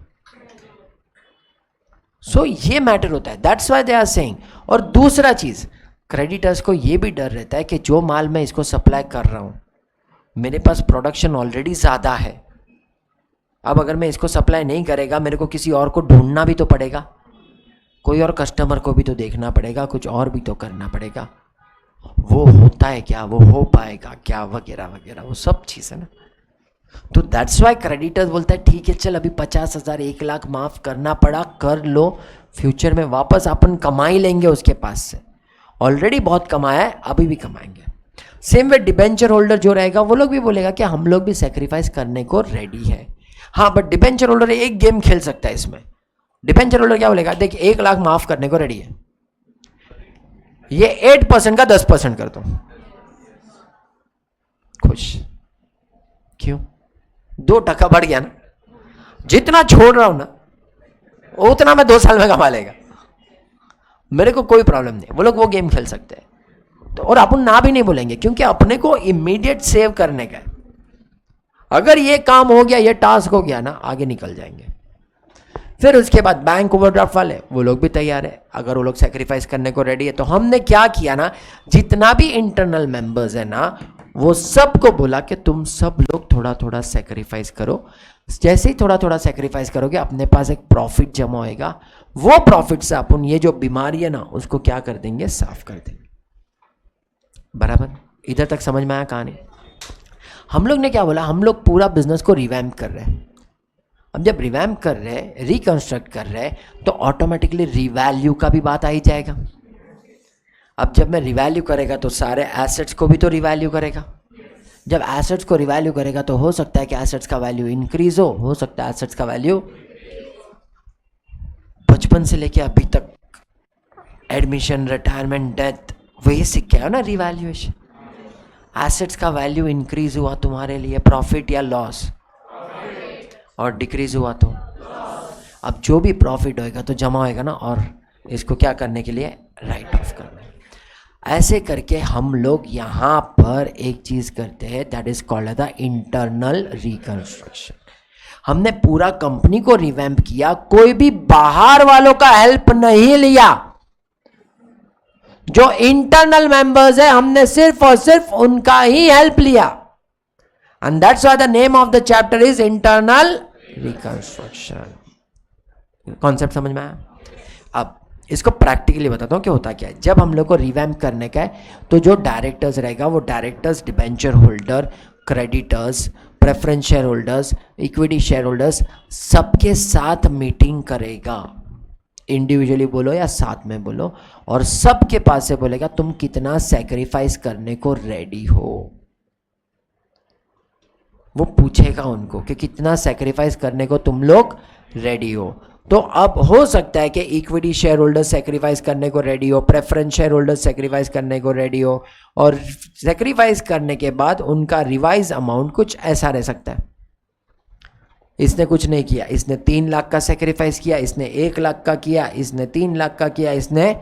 सो ये मैटर होता है, that's why they are saying. और दूसरा चीज, क्रेडिटर्स को ये भी डर रहता है कि जो माल मैं इसको सप्लाई कर रहा हूं, मेरे पास प्रोडक्शन ऑलरेडी ज्यादा है, अब अगर मैं इसको सप्लाई नहीं करेगा, मेरे को किसी और को ढूंढना भी तो पड़ेगा, कोई और कस्टमर को भी तो देखना पड़ेगा, कुछ और भी तो करना पड़ेगा। वो होता है क्या, वो हो पाएगा क्या, वगैरह वगैरह, वो सब चीज़ है ना। तो दैट्स वाई क्रेडिटर्स बोलता है ठीक है चल अभी 50,000 1 लाख माफ करना पड़ा, कर लो, फ्यूचर में वापस अपन कमा ही लेंगे उसके पास से, ऑलरेडी बहुत कमाया है, अभी भी कमाएंगे। सेम वे डिबेंचर होल्डर जो रहेगा वो लोग भी बोलेगा कि हम लोग भी सेक्रीफाइस करने को रेडी है। हाँ, बट डिबेंचर होल्डर एक गेम खेल सकता है इसमें। डिबेंचर होल्डर क्या बोलेगा, देख 1 लाख माफ करने को रेडी है, ये 8% का 10% कर दो, खुश। क्यों? 2% बढ़ गया ना, जितना छोड़ रहा हूं ना उतना मैं 2 साल में कमा लेगा, मेरे को कोई प्रॉब्लम नहीं। वो लोग वो गेम खेल सकते हैं। तो और अपन ना भी नहीं बोलेंगे क्योंकि अपने को इमीडिएट सेव करने का है। अगर ये काम हो गया, ये टास्क हो गया ना, आगे निकल जाएंगे। फिर उसके बाद बैंक ओवरड्राफ्ट वाले वो लोग भी तैयार है, अगर वो लोग सेक्रीफाइस करने को रेडी है। तो हमने क्या किया ना, जितना भी इंटरनल मेंबर्स है ना, वो सबको बोला कि तुम सब लोग थोड़ा थोड़ा सेक्रीफाइस करो। जैसे ही थोड़ा थोड़ा सेक्रीफाइस करोगे अपने पास एक प्रॉफिट जमा होएगा, वो प्रॉफिट से अपन ये जो बीमारी है ना उसको क्या कर देंगे, साफ कर देंगे। बराबर? इधर तक समझ में आया कहानी? हम लोग ने क्या बोला, हम लोग पूरा बिजनेस को रिवैम्प कर रहे हैं। अब जब रिवैम्प कर रहे हैं, रिकंस्ट्रक्ट कर रहे हैं, तो ऑटोमेटिकली रिवैल्यू का भी बात आ ही जाएगा। अब जब मैं रिवैल्यू करेगा तो सारे एसेट्स को भी तो रिवैल्यू करेगा। जब एसेट्स को रिवैल्यू करेगा तो हो सकता है कि एसेट्स का वैल्यू इंक्रीज हो सकता है एसेट्स का वैल्यू, बचपन से लेके अभी तक एडमिशन, रिटायरमेंट, डेथ, वही सीख के है ना रिवैल्यूएशन। एसेट्स का वैल्यू इंक्रीज हुआ तुम्हारे लिए, प्रॉफिट या लॉस, और डिक्रीज हुआ तो अब जो भी प्रॉफिट होएगा तो जमा होएगा ना, और इसको क्या करने के लिए, राइट ऑफ करना है। ऐसे करके हम लोग यहाँ पर एक चीज करते हैं, that is called the internal reconstruction. हमने पूरा कंपनी को रिवैम्प किया, कोई भी बाहर वालों का हेल्प नहीं लिया। जो इंटरनल मेंबर्स है हमने सिर्फ और सिर्फ उनका ही हेल्प लिया। And that's why the name of the chapter is internal reconstruction. Concept समझ में आया? अब इसको प्रैक्टिकली बताता हूँ कि होता क्या है। जब हम लोग को रिवैम्प करने का है तो जो डायरेक्टर्स रहेगा वो directors, debenture holder, creditors, preference share holders, equity share holders, सबके साथ मीटिंग करेगा। इंडिविजुअली बोलो या साथ में बोलो, और सबके पास से बोलेगा तुम कितना सैक्रिफाइस करने को रेडी हो। वो पूछेगा उनको कि कितना सैक्रिफाइस करने को तुम लोग रेडी हो। तो अब हो सकता है कि इक्विटी शेयर होल्डर सैक्रिफाइस करने को रेडी हो, प्रेफरेंस शेयर होल्डर सैक्रिफाइस करने को रेडी हो, और सैक्रिफाइस करने के बाद उनका रिवाइज अमाउंट कुछ ऐसा रह सकता है। इसने कुछ नहीं किया, इसने 3 लाख का सैक्रिफाइस किया, इसने 1 लाख का किया, इसने 3 लाख का किया, इसने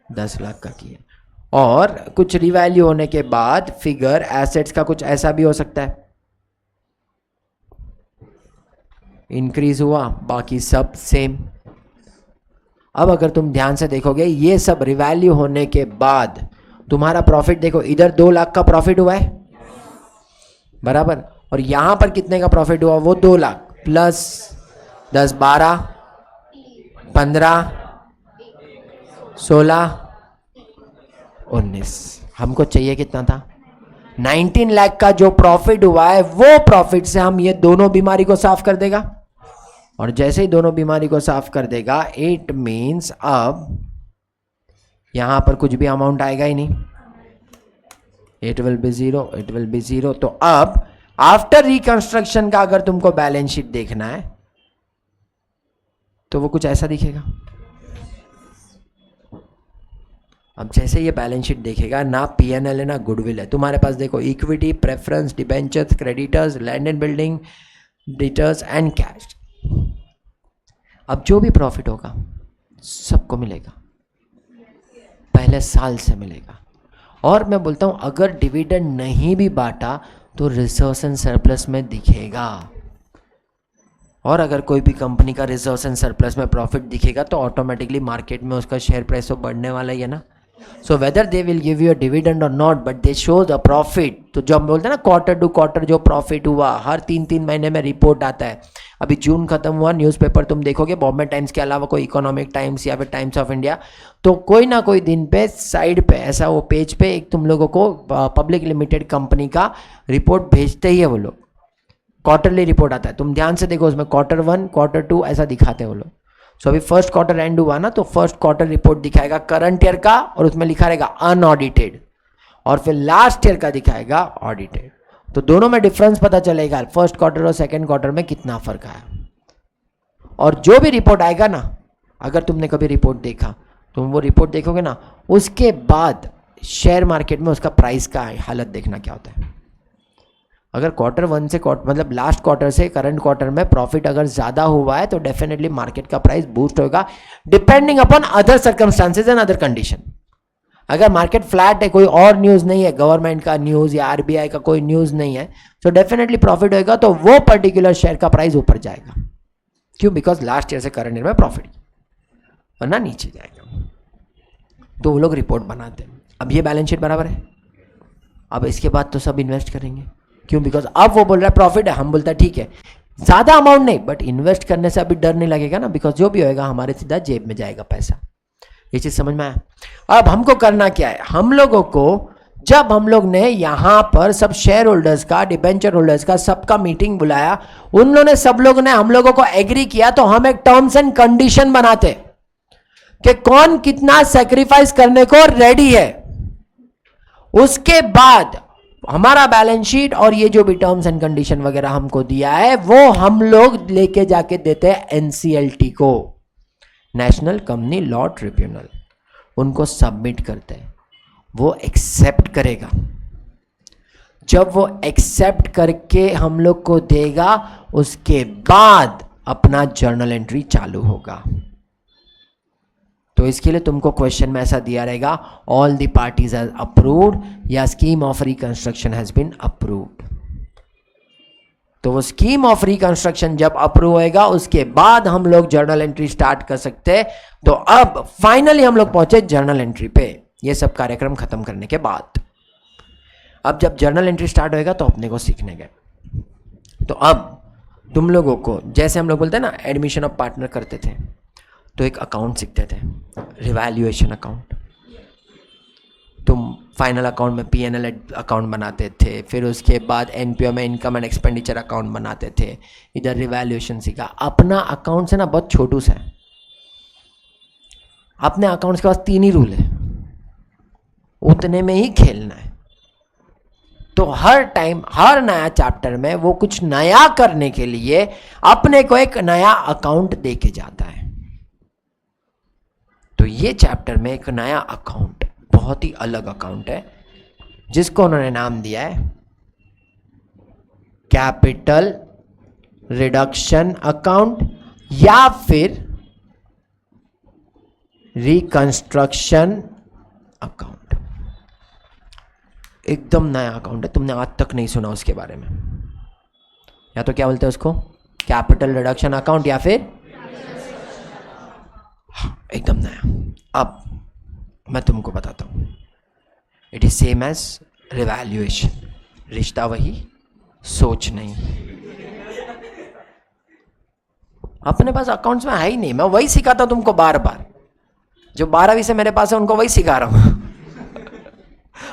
10 लाख का किया, और कुछ रिवैल्यू होने के बाद फिगर एसेट्स का कुछ ऐसा भी हो सकता है, इंक्रीज हुआ, बाकी सब सेम। अब अगर तुम ध्यान से देखोगे ये सब रिवैल्यू होने के बाद तुम्हारा प्रॉफिट देखो, इधर 2 लाख का प्रॉफिट हुआ है, बराबर। और यहां पर कितने का प्रॉफिट हुआ, वो 2 लाख प्लस 10 12 15 16 19, हमको चाहिए कितना था 19 लाख का जो प्रॉफिट हुआ है, वो प्रॉफिट से हम ये दोनों बीमारी को साफ कर देगा। और जैसे ही दोनों बीमारी को साफ कर देगा, इट मीन्स अब यहां पर कुछ भी अमाउंट आएगा ही नहीं, it will B zero, it will B zero. तो अब आफ्टर रिकंस्ट्रक्शन का अगर तुमको बैलेंस शीट देखना है तो वो कुछ ऐसा दिखेगा। अब जैसे ये बैलेंस शीट देखेगा, ना पीएनएल है ना गुडविल है, तुम्हारे पास देखो equity, preference, debentures, creditors, land and building, debtors and cash. अब जो भी प्रॉफिट होगा सबको मिलेगा, पहले साल से मिलेगा। और मैं बोलता हूं अगर डिविडेंड नहीं भी बांटा तो रिजर्व्स एंड सरप्लस में दिखेगा। और अगर कोई भी कंपनी का रिजर्व्स एंड सरप्लस में प्रॉफिट दिखेगा तो ऑटोमेटिकली मार्केट में उसका शेयर प्राइस तो बढ़ने वाला ही है ना। So whether they will give you a dividend और not, but they show the profit. तो जो हम बोलते हैं ना क्वार्टर टू क्वार्टर जो प्रॉफिट हुआ, हर 3-3 महीने में रिपोर्ट आता है। अभी जून खत्म हुआ, न्यूज़पेपर तुम देखोगे बॉम्बे टाइम्स के अलावा कोई इकोनॉमिक टाइम्स या फिर टाइम्स ऑफ इंडिया, तो कोई ना कोई दिन पे साइड पे ऐसा वो पेज पे एक तुम लोगों को पब्लिक लिमिटेड कंपनी का रिपोर्ट भेजते ही है वो लोग। क्वार्टरली रिपोर्ट आता है, तुम ध्यान से देखो उसमें क्वार्टर 1 क्वार्टर 2 ऐसा दिखाते हैं वो लोग। सो अभी फर्स्ट क्वार्टर एंड हुआ ना, तो फर्स्ट क्वार्टर रिपोर्ट दिखाएगा करंट ईयर का और उसमें लिखा रहेगा अनऑडिटेड, और फिर लास्ट ईयर का दिखाएगा ऑडिटेड। तो दोनों में डिफरेंस पता चलेगा फर्स्ट क्वार्टर और सेकंड क्वार्टर में कितना फर्क आया। और जो भी रिपोर्ट आएगा ना, अगर तुमने कभी रिपोर्ट देखा, तुम वो रिपोर्ट देखोगे ना, उसके बाद शेयर मार्केट में उसका प्राइस का हालत देखना क्या होता है। अगर क्वार्टर 1 से मतलब लास्ट क्वार्टर से करंट क्वार्टर में प्रॉफिट अगर ज़्यादा हुआ है तो डेफिनेटली मार्केट का प्राइस बूस्ट होगा, depending upon other circumstances and other condition. अगर मार्केट फ्लैट है, कोई और न्यूज़ नहीं है, गवर्नमेंट का न्यूज़ या आरबीआई का कोई न्यूज़ नहीं है, तो डेफिनेटली प्रॉफिट होगा, तो वो पर्टिकुलर शेयर का प्राइस ऊपर जाएगा। क्यों? बिकॉज लास्ट ईयर से करंट ईयर में प्रॉफिट, वरना नीचे जाएगा। तो वो लोग रिपोर्ट बनाते हैं। अब ये बैलेंस शीट बराबर है। अब इसके बाद तो सब इन्वेस्ट करेंगे। क्यों? बिकॉज अब वो बोल रहा है प्रॉफिट है, हम बोलता है ठीक है ज्यादा अमाउंट नहीं, बट इन्वेस्ट करने से अभी डर नहीं लगेगा ना, बिकॉज जो भी होएगा हमारे सीधा जेब में जाएगा पैसा। ये चीज समझ में आया? अब हमको करना क्या है, हम लोगों को जब हम लोग ने यहां पर सब शेयर होल्डर्स का, डिबेंचर होल्डर्स का सबका मीटिंग बुलाया, उन लोगों ने सब लोग ने हम लोगों को एग्री किया, तो हम एक टर्म्स एंड कंडीशन बनाते कि कौन कितना सेक्रीफाइस करने को रेडी है। उसके बाद हमारा बैलेंस शीट और ये जो भी टर्म्स एंड कंडीशन वगैरह हमको दिया है वो हम लोग लेके जाके देते हैं एनसीएलटी को, नेशनल कंपनी लॉ ट्रिब्यूनल, उनको सबमिट करते हैं, वो एक्सेप्ट करेगा। जब वो एक्सेप्ट करके हम लोग को देगा, उसके बाद अपना जर्नल एंट्री चालू होगा। तो इसके लिए तुमको क्वेश्चन में ऐसा दिया रहेगा, all the parties has approved या scheme of reconstruction has been approved. तो वो स्कीम ऑफ रिकंस्ट्रक्शन जब अप्रूव होएगा, उसके बाद हम लोग जर्नल एंट्री स्टार्ट कर सकते हैं। तो अब फाइनली हम लोग पहुंचे जर्नल एंट्री पे, ये सब कार्यक्रम खत्म करने के बाद। अब जब जर्नल एंट्री स्टार्ट होएगा तो अपने को सीखने गए। तो अब तुम लोगों को, जैसे हम लोग बोलते हैं ना एडमिशन ऑफ पार्टनर करते थे, तो एक अकाउंट सीखते थे, रिवैल्यूएशन अकाउंट। तुम फाइनल अकाउंट में पीएनएल अकाउंट बनाते थे, फिर उसके बाद एनपीओ में इनकम एंड एक्सपेंडिचर अकाउंट बनाते थे, इधर रिवैल्यूएशन सीखा। अपना अकाउंट से ना बहुत छोटू सा है, अपने अकाउंट्स के पास 3 ही रूल है, उतने में ही खेलना है। तो हर टाइम हर नया चैप्टर में वो कुछ नया करने के लिए अपने को एक नया अकाउंट दे के जाता है। तो ये चैप्टर में एक नया अकाउंट, बहुत ही अलग अकाउंट है, जिसको उन्होंने नाम दिया है कैपिटल रिडक्शन अकाउंट या फिर रिकंस्ट्रक्शन अकाउंट। एकदम नया अकाउंट है, तुमने आज तक नहीं सुना उसके बारे में। या तो क्या बोलते हैं उसको, कैपिटल रिडक्शन अकाउंट या फिर एकदम नया। अब मैं तुमको बताता हूं, it is same as revaluation, रिश्ता वही सोच नहीं, अपने पास अकाउंट्स में है ही नहीं। मैं वही सिखाता हूं तुमको बार बार, जो 12वीं से मेरे पास है उनको वही सिखा रहा हूं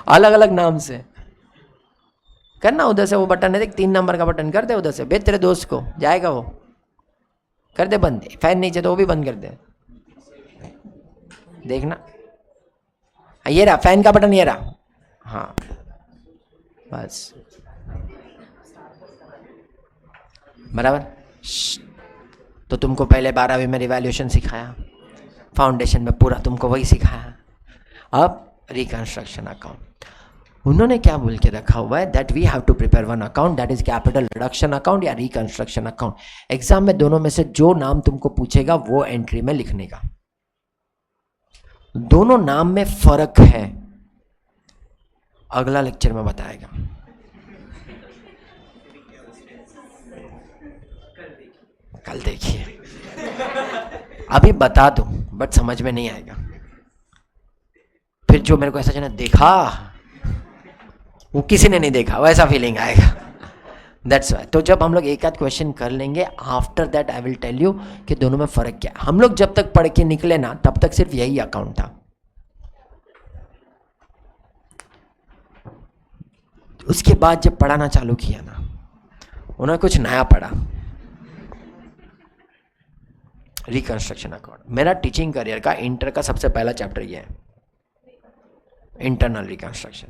अलग अलग नाम से। करना उधर से वो बटन है, देख 3 नंबर का बटन, कर दे उधर से, भेज तेरे दोस्त को, जाएगा वो, कर दे बंद। फैन नीचे तो वो भी बंद कर दे, देखना ये रहा फैन का बटन, ये रहा। हाँ बस बराबर। तो तुमको पहले 12वीं में रिवैल्यूएशन सिखाया, फाउंडेशन में पूरा तुमको वही सिखाया। अब रिकंस्ट्रक्शन अकाउंट उन्होंने क्या बोल के रखा हुआ है, that we have to prepare one account, that is capital reduction account या रिकंस्ट्रक्शन अकाउंट। एग्जाम में दोनों में से जो नाम तुमको पूछेगा वो एंट्री में लिखने का। दोनों नाम में फर्क है, अगला लेक्चर में बताएगा। कल देखिए, अभी बता दूं बट समझ में नहीं आएगा, फिर जो मेरे को ऐसा चला देखा वो किसी ने नहीं देखा वैसा फीलिंग आएगा। That's why. तो जब हम लोग एक आध क्वेश्चन कर लेंगे, after that I will tell you कि दोनों में फर्क क्या है। हम लोग जब तक पढ़ के निकले ना तब तक सिर्फ यही अकाउंट था। उसके बाद जब पढ़ाना चालू किया ना, उन्होंने कुछ नया पढ़ा, रिकंस्ट्रक्शन अकाउंट। मेरा टीचिंग करियर का इंटर का सबसे पहला चैप्टर ये है, इंटरनल रिकंस्ट्रक्शन।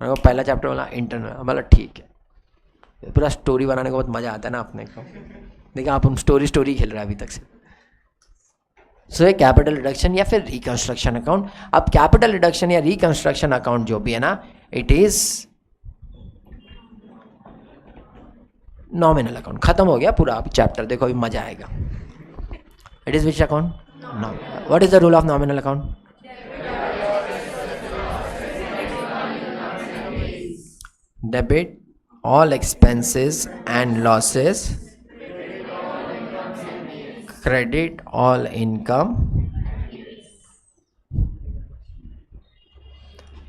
मेरे को पहला चैप्टर बोला इंटरनल, बोला ठीक है। पूरा स्टोरी बनाने को बहुत मजा आता है ना अपने को, देखा आप हम स्टोरी खेल रहे हैं अभी तक से। सो ये कैपिटल रिडक्शन या फिर रिकंस्ट्रक्शन अकाउंट। अब कैपिटल रिडक्शन या रिकंस्ट्रक्शन अकाउंट जो भी है ना, इट इज नॉमिनल अकाउंट। खत्म हो गया पूरा अभी चैप्टर, देखो अभी मजा आएगा। It is which account? What is the rule of nominal account? Debit all expenses and losses, credit all income।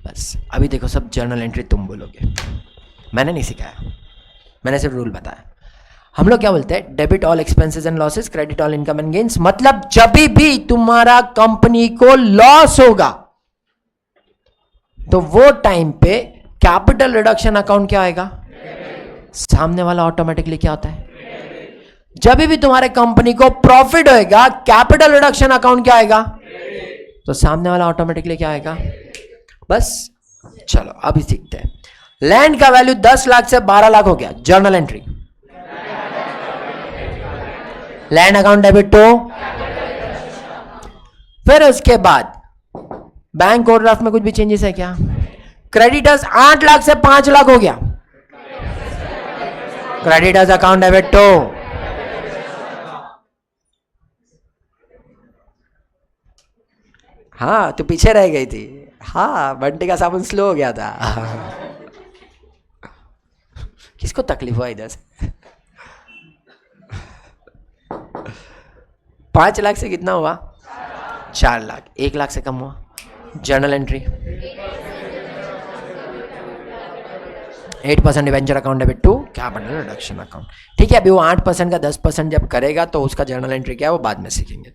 बस अभी देखो सब जर्नल एंट्री तुम बोलोगे, मैंने नहीं सिखाया, मैंने सिर्फ रूल बताया। हम लोग क्या बोलते हैं, debit all expenses and losses, credit all income and gains. मतलब जब भी तुम्हारा कंपनी को लॉस होगा तो वो टाइम पे कैपिटल रिडक्शन अकाउंट क्या आएगा, सामने वाला ऑटोमेटिकली क्या होता है। जब भी तुम्हारे कंपनी को प्रॉफिट होएगा, कैपिटल रिडक्शन अकाउंट क्या आएगा, तो सामने वाला ऑटोमेटिकली क्या आएगा। बस चलो अभी सीखते हैं। लैंड का वैल्यू 10 लाख से 12 लाख हो गया, journal entry. Land account debit to. फिर उसके बाद बैंक ओवरड्राफ्ट में कुछ भी चेंजेस है क्या? क्रेडिटर्स 8 लाख से 5 लाख हो गया, क्रेडिटर्स अकाउंट डेबिट टू। हाँ तो पीछे रह गई थी। हाँ बंटी का साबुन स्लो हो गया था किसको तकलीफ हुआ इधर से? 5 लाख से कितना हुआ? 4 लाख। 1 लाख से कम हुआ, journal entry. 8% debenture account debit to capital reduction account. ठीक है, अभी वो 8% का 10% जब करेगा तो उसका जर्नल एंट्री क्या है वो बाद में सीखेंगे।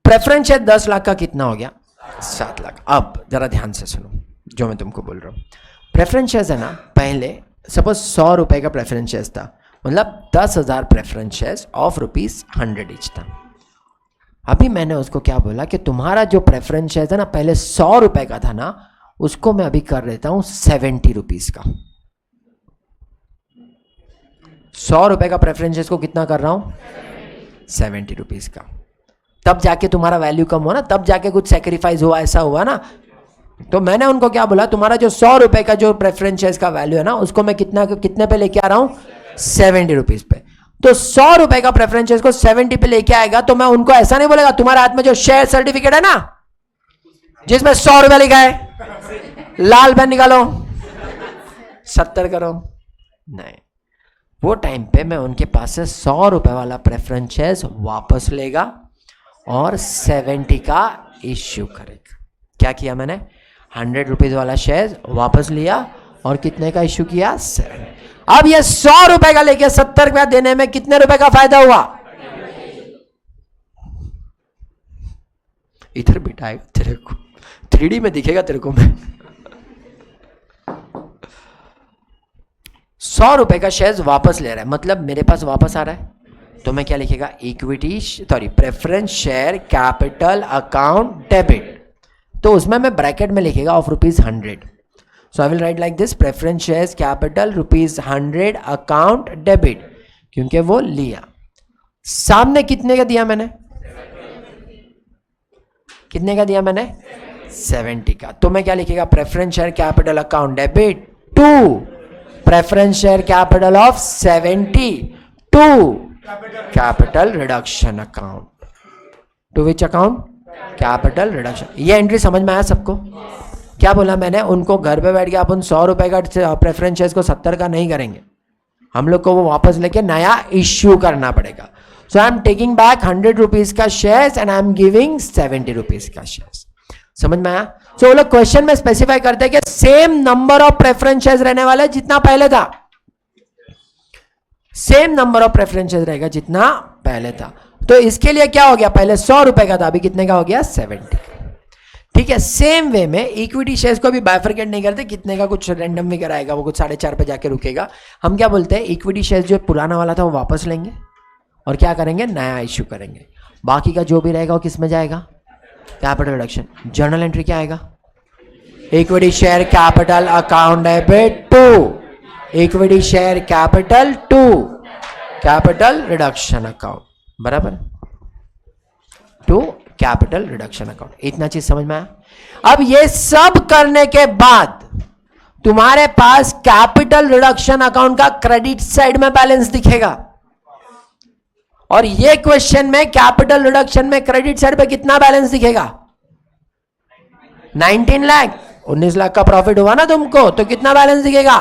प्रेफरेंस शेयर 10 लाख का कितना हो गया? 7 लाख। अब जरा ध्यान से सुनो जो मैं तुमको बोल रहा हूँ। प्रेफरेंस शेयर्स है ना, पहले सपोज 100 रुपए का प्रेफरेंस शेयर्स था, मतलब 10,000 प्रेफरेंस शेयर्स ऑफ ₹100 ईच था। अभी मैंने उसको क्या बोला कि तुम्हारा जो प्रेफरेंस शेयर्स है ना, पहले 100 रुपए का था ना, उसको मैं अभी कर देता हूं 70 रुपीज का। 100 रुपए का प्रेफरेंस शेयर्स को कितना कर रहा हूं? 70 रुपीज का। तब जाके तुम्हारा वैल्यू कम हुआ ना, तब जाके कुछ सेक्रीफाइस हुआ, ऐसा हुआ ना। तो मैंने उनको क्या बोला, तुम्हारा जो 100 रुपए का जो प्रेफरेंस शेयर्स का वैल्यू है ना, उसको मैं कितने पे लेके आ रहा हूं? 70 रुपीज पे। तो 100 रुपए का प्रेफरेंस शेयर्स को 70 पे लेके आएगा तो मैं उनको ऐसा नहीं बोलेगा तुम्हारे हाथ में जो शेयर सर्टिफिकेट है ना जिसमें 100 रुपया लिखा है, लाल पेन निकालो 70 करो। नहीं, वो टाइम पे मैं उनके पास से 100 रुपए वाला प्रेफरेंस शेयर्स वापस लेगा और 70 का इश्यू करेगा। क्या किया मैंने? 100 रुपीज वाला शेयर वापस लिया और कितने का इश्यू किया? 7। अब ये 100 रुपए का लेके 70 रुपया देने में कितने रुपए का फायदा हुआ? इधर बिठाए तेरे को 3D में दिखेगा तेरे को। मैं 100 रुपए का शेयर्स वापस ले रहा है, मतलब मेरे पास वापस आ रहा है, तो मैं क्या लिखेगा? Equity sorry preference share capital account debit. तो उसमें मैं ब्रैकेट में लिखेगा of ₹100। So I will write like this, preference shares capital ₹100 account debit, क्योंकि वो लिया। सामने कितने का दिया मैंने? कितने का दिया मैंने? 70 का। तो मैं क्या लिखेगा? Preference share capital account debit to preference share capital of 70 to capital reduction account. To which account? Capital reduction. ये एंट्री समझ में आया सबको? क्या बोला मैंने? उनको घर पे बैठ के अपन 100 रुपए का प्रेफरेंस शेयर्स को 70 का नहीं करेंगे, हम लोग को वो वापस लेके नया इश्यू करना पड़ेगा। So I am taking back 100 rupees का shares and I am giving 70 rupees का शेयर्स। समझ में आया? सो वो लोग क्वेश्चन में स्पेसिफाई करते हैं कि same number of preference shares रहने वाला है जितना पहले था, same number of preference shares रहेगा जितना पहले था। तो इसके लिए क्या हो गया? पहले 100 रुपए का था, अभी कितने का हो गया? 70। ठीक है। सेम वे में इक्विटी शेयर्स को भी बाइफरकेट नहीं करते, कितने का कुछ रैंडम भी कराएगा, वो कुछ 4.5 पे जाके रुकेगा। हम क्या बोलते हैं? इक्विटी शेयर्स जो पुराना वाला था वो वापस लेंगे और क्या करेंगे? नया इश्यू करेंगे। बाकी का जो भी रहेगा वो किस में जाएगा? Capital reduction. जर्नल एंट्री क्या आएगा? Equity share capital account debit to equity share capital to capital reduction account, बराबर, टू कैपिटल रिडक्शन अकाउंट। इतना चीज समझ में आया? अब ये सब करने के बाद तुम्हारे पास कैपिटल रिडक्शन अकाउंट का क्रेडिट साइड में बैलेंस दिखेगा, और ये क्वेश्चन में कैपिटल रिडक्शन में क्रेडिट साइड पे कितना बैलेंस दिखेगा? 19 लाख। 19 लाख का प्रॉफिट हुआ ना तुमको, तो कितना बैलेंस दिखेगा?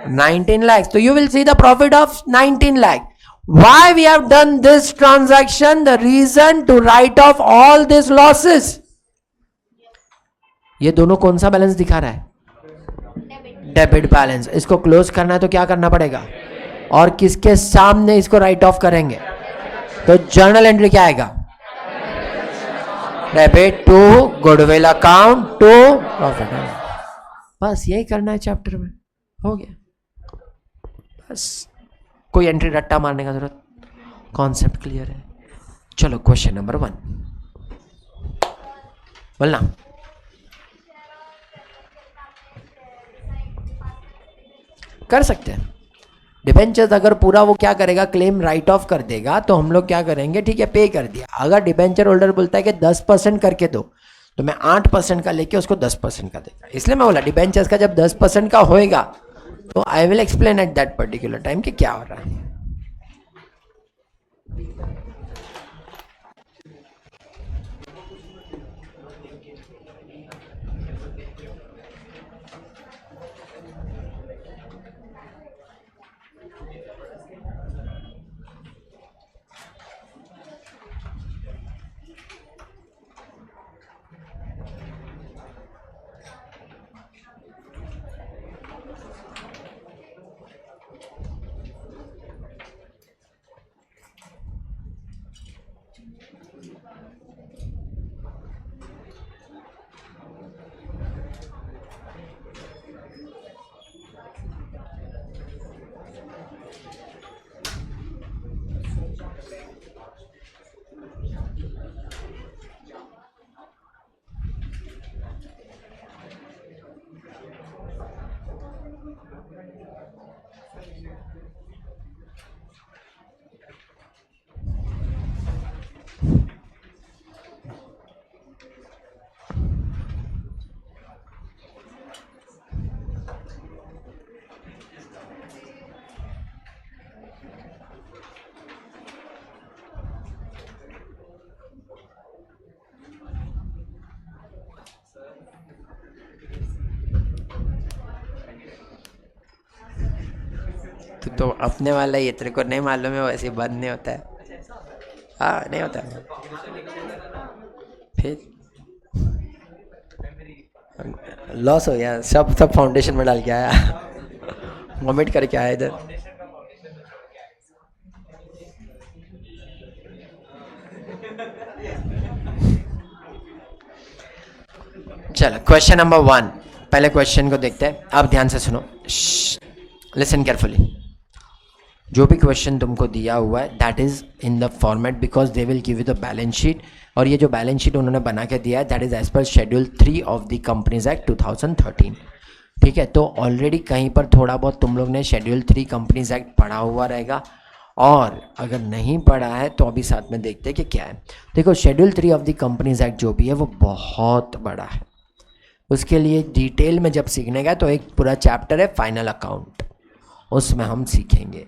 19 lakhs. So you will see the profit of 19 lakh. Why we have done this transaction? The reason to write off all these losses. ये दोनों कौन सा बैलेंस दिखा रहा है? Debit balance. इसको क्लोज करना है तो क्या करना पड़ेगा? और किसके सामने इसको राइट ऑफ करेंगे? तो जर्नल एंट्री क्या आएगा? Debit to goodwill account to profit. बस यही करना है चैप्टर में, हो गया। बस कोई एंट्री रट्टा मारने का जरूरत, कॉन्सेप्ट क्लियर है। चलो क्वेश्चन नंबर 1 बोलना। कर सकते हैं। डिबेंचर्स अगर पूरा वो क्या करेगा, क्लेम राइट ऑफ कर देगा, तो हम लोग क्या करेंगे? ठीक है, पे कर दिया। अगर डिबेंचर होल्डर बोलता है कि 10% करके दो, तो मैं 8% का लेके उसको 10% का देगा। इसलिए मैं बोला डिबेंचर्स का जब 10% का होएगा तो I will explain at that particular time कि क्या हो रहा है। तो अपने वाला ये तेरे को नहीं मालूम है, वैसे बंद नहीं होता है। हाँ नहीं होता है। फिर लॉस हो गया, सब सब फाउंडेशन में डाल के आया, वॉमिट करके आया इधर। चलो क्वेश्चन नंबर 1, पहले क्वेश्चन को देखते हैं, आप ध्यान से सुनो, लिसन केयरफुली। जो भी क्वेश्चन तुमको दिया हुआ है that is in the format because they will give you the balance sheet, और ये जो बैलेंस शीट उन्होंने बना के दिया है that is as per schedule 3 of the companies act 2013। ठीक है, तो ऑलरेडी कहीं पर थोड़ा बहुत तुम लोग ने शेड्यूल 3 कंपनीज एक्ट पढ़ा हुआ रहेगा, और अगर नहीं पढ़ा है तो अभी साथ में देखते हैं कि क्या है। देखो schedule 3 of the companies act जो भी है वो बहुत बड़ा है, उसके लिए डिटेल में जब सीखने का तो एक पूरा चैप्टर है फाइनल अकाउंट, उसमें हम सीखेंगे,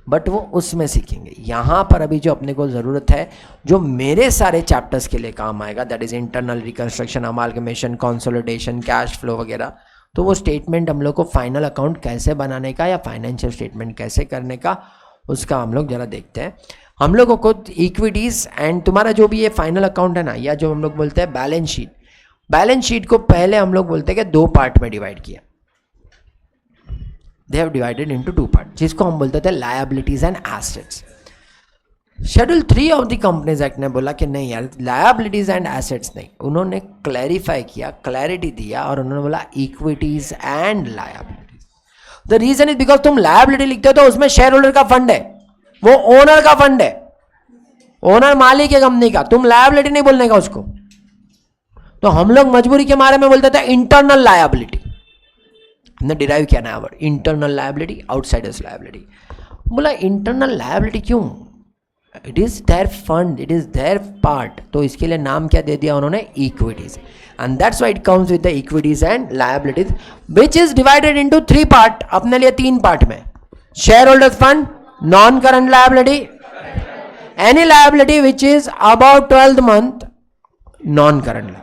बट वो उसमें सीखेंगे। यहाँ पर अभी जो अपने को ज़रूरत है, जो मेरे सारे चैप्टर्स के लिए काम आएगा, that is internal reconstruction, amalgamation, consolidation, cash flow वगैरह, तो वो स्टेटमेंट हम लोग को फाइनल अकाउंट कैसे बनाने का या फाइनेंशियल स्टेटमेंट कैसे करने का, उसका हम लोग ज़रा देखते हैं। हम लोगों को इक्विटीज़ एंड तुम्हारा जो भी ये फाइनल अकाउंट है ना, या जो हम लोग बोलते हैं बैलेंस शीट, बैलेंस शीट को पहले हम लोग बोलते हैं कि 2 पार्ट में डिवाइड किया, they have divided into 2 part, जिसको हम बोलते थे liabilities and assets. Schedule 3 of the companies act ने बोला कि नहीं यार, लायबिलिटीज एंड एसेट्स नहीं, उन्होंने क्लैरिफाई किया, क्लैरिटी दिया, और उन्होंने बोला equities and liabilities. The reason is because तुम लायबिलिटी लिखते हो तो उसमें शेयर होल्डर का फंड है, वो ओनर का फंड है, ओनर मालिक है कंपनी का, तुम लायबिलिटी नहीं बोलने का उसको। तो हम लोग मजबूरी के मारे में बोलते थे इंटरनल लायबिलिटी, हमने डिराइव किया नया word internal liability, outsiders liability. बोला इंटरनल लायबिलिटी क्यों, it is their fund, it is their part, तो इसके लिए नाम क्या दे दिया उन्होंने, equities, and that's why it comes with the equities and liabilities which is divided into 3 part, अपने लिए 3 पार्ट में, share holders fund, non current liability, any liability which is about 12th month, non current,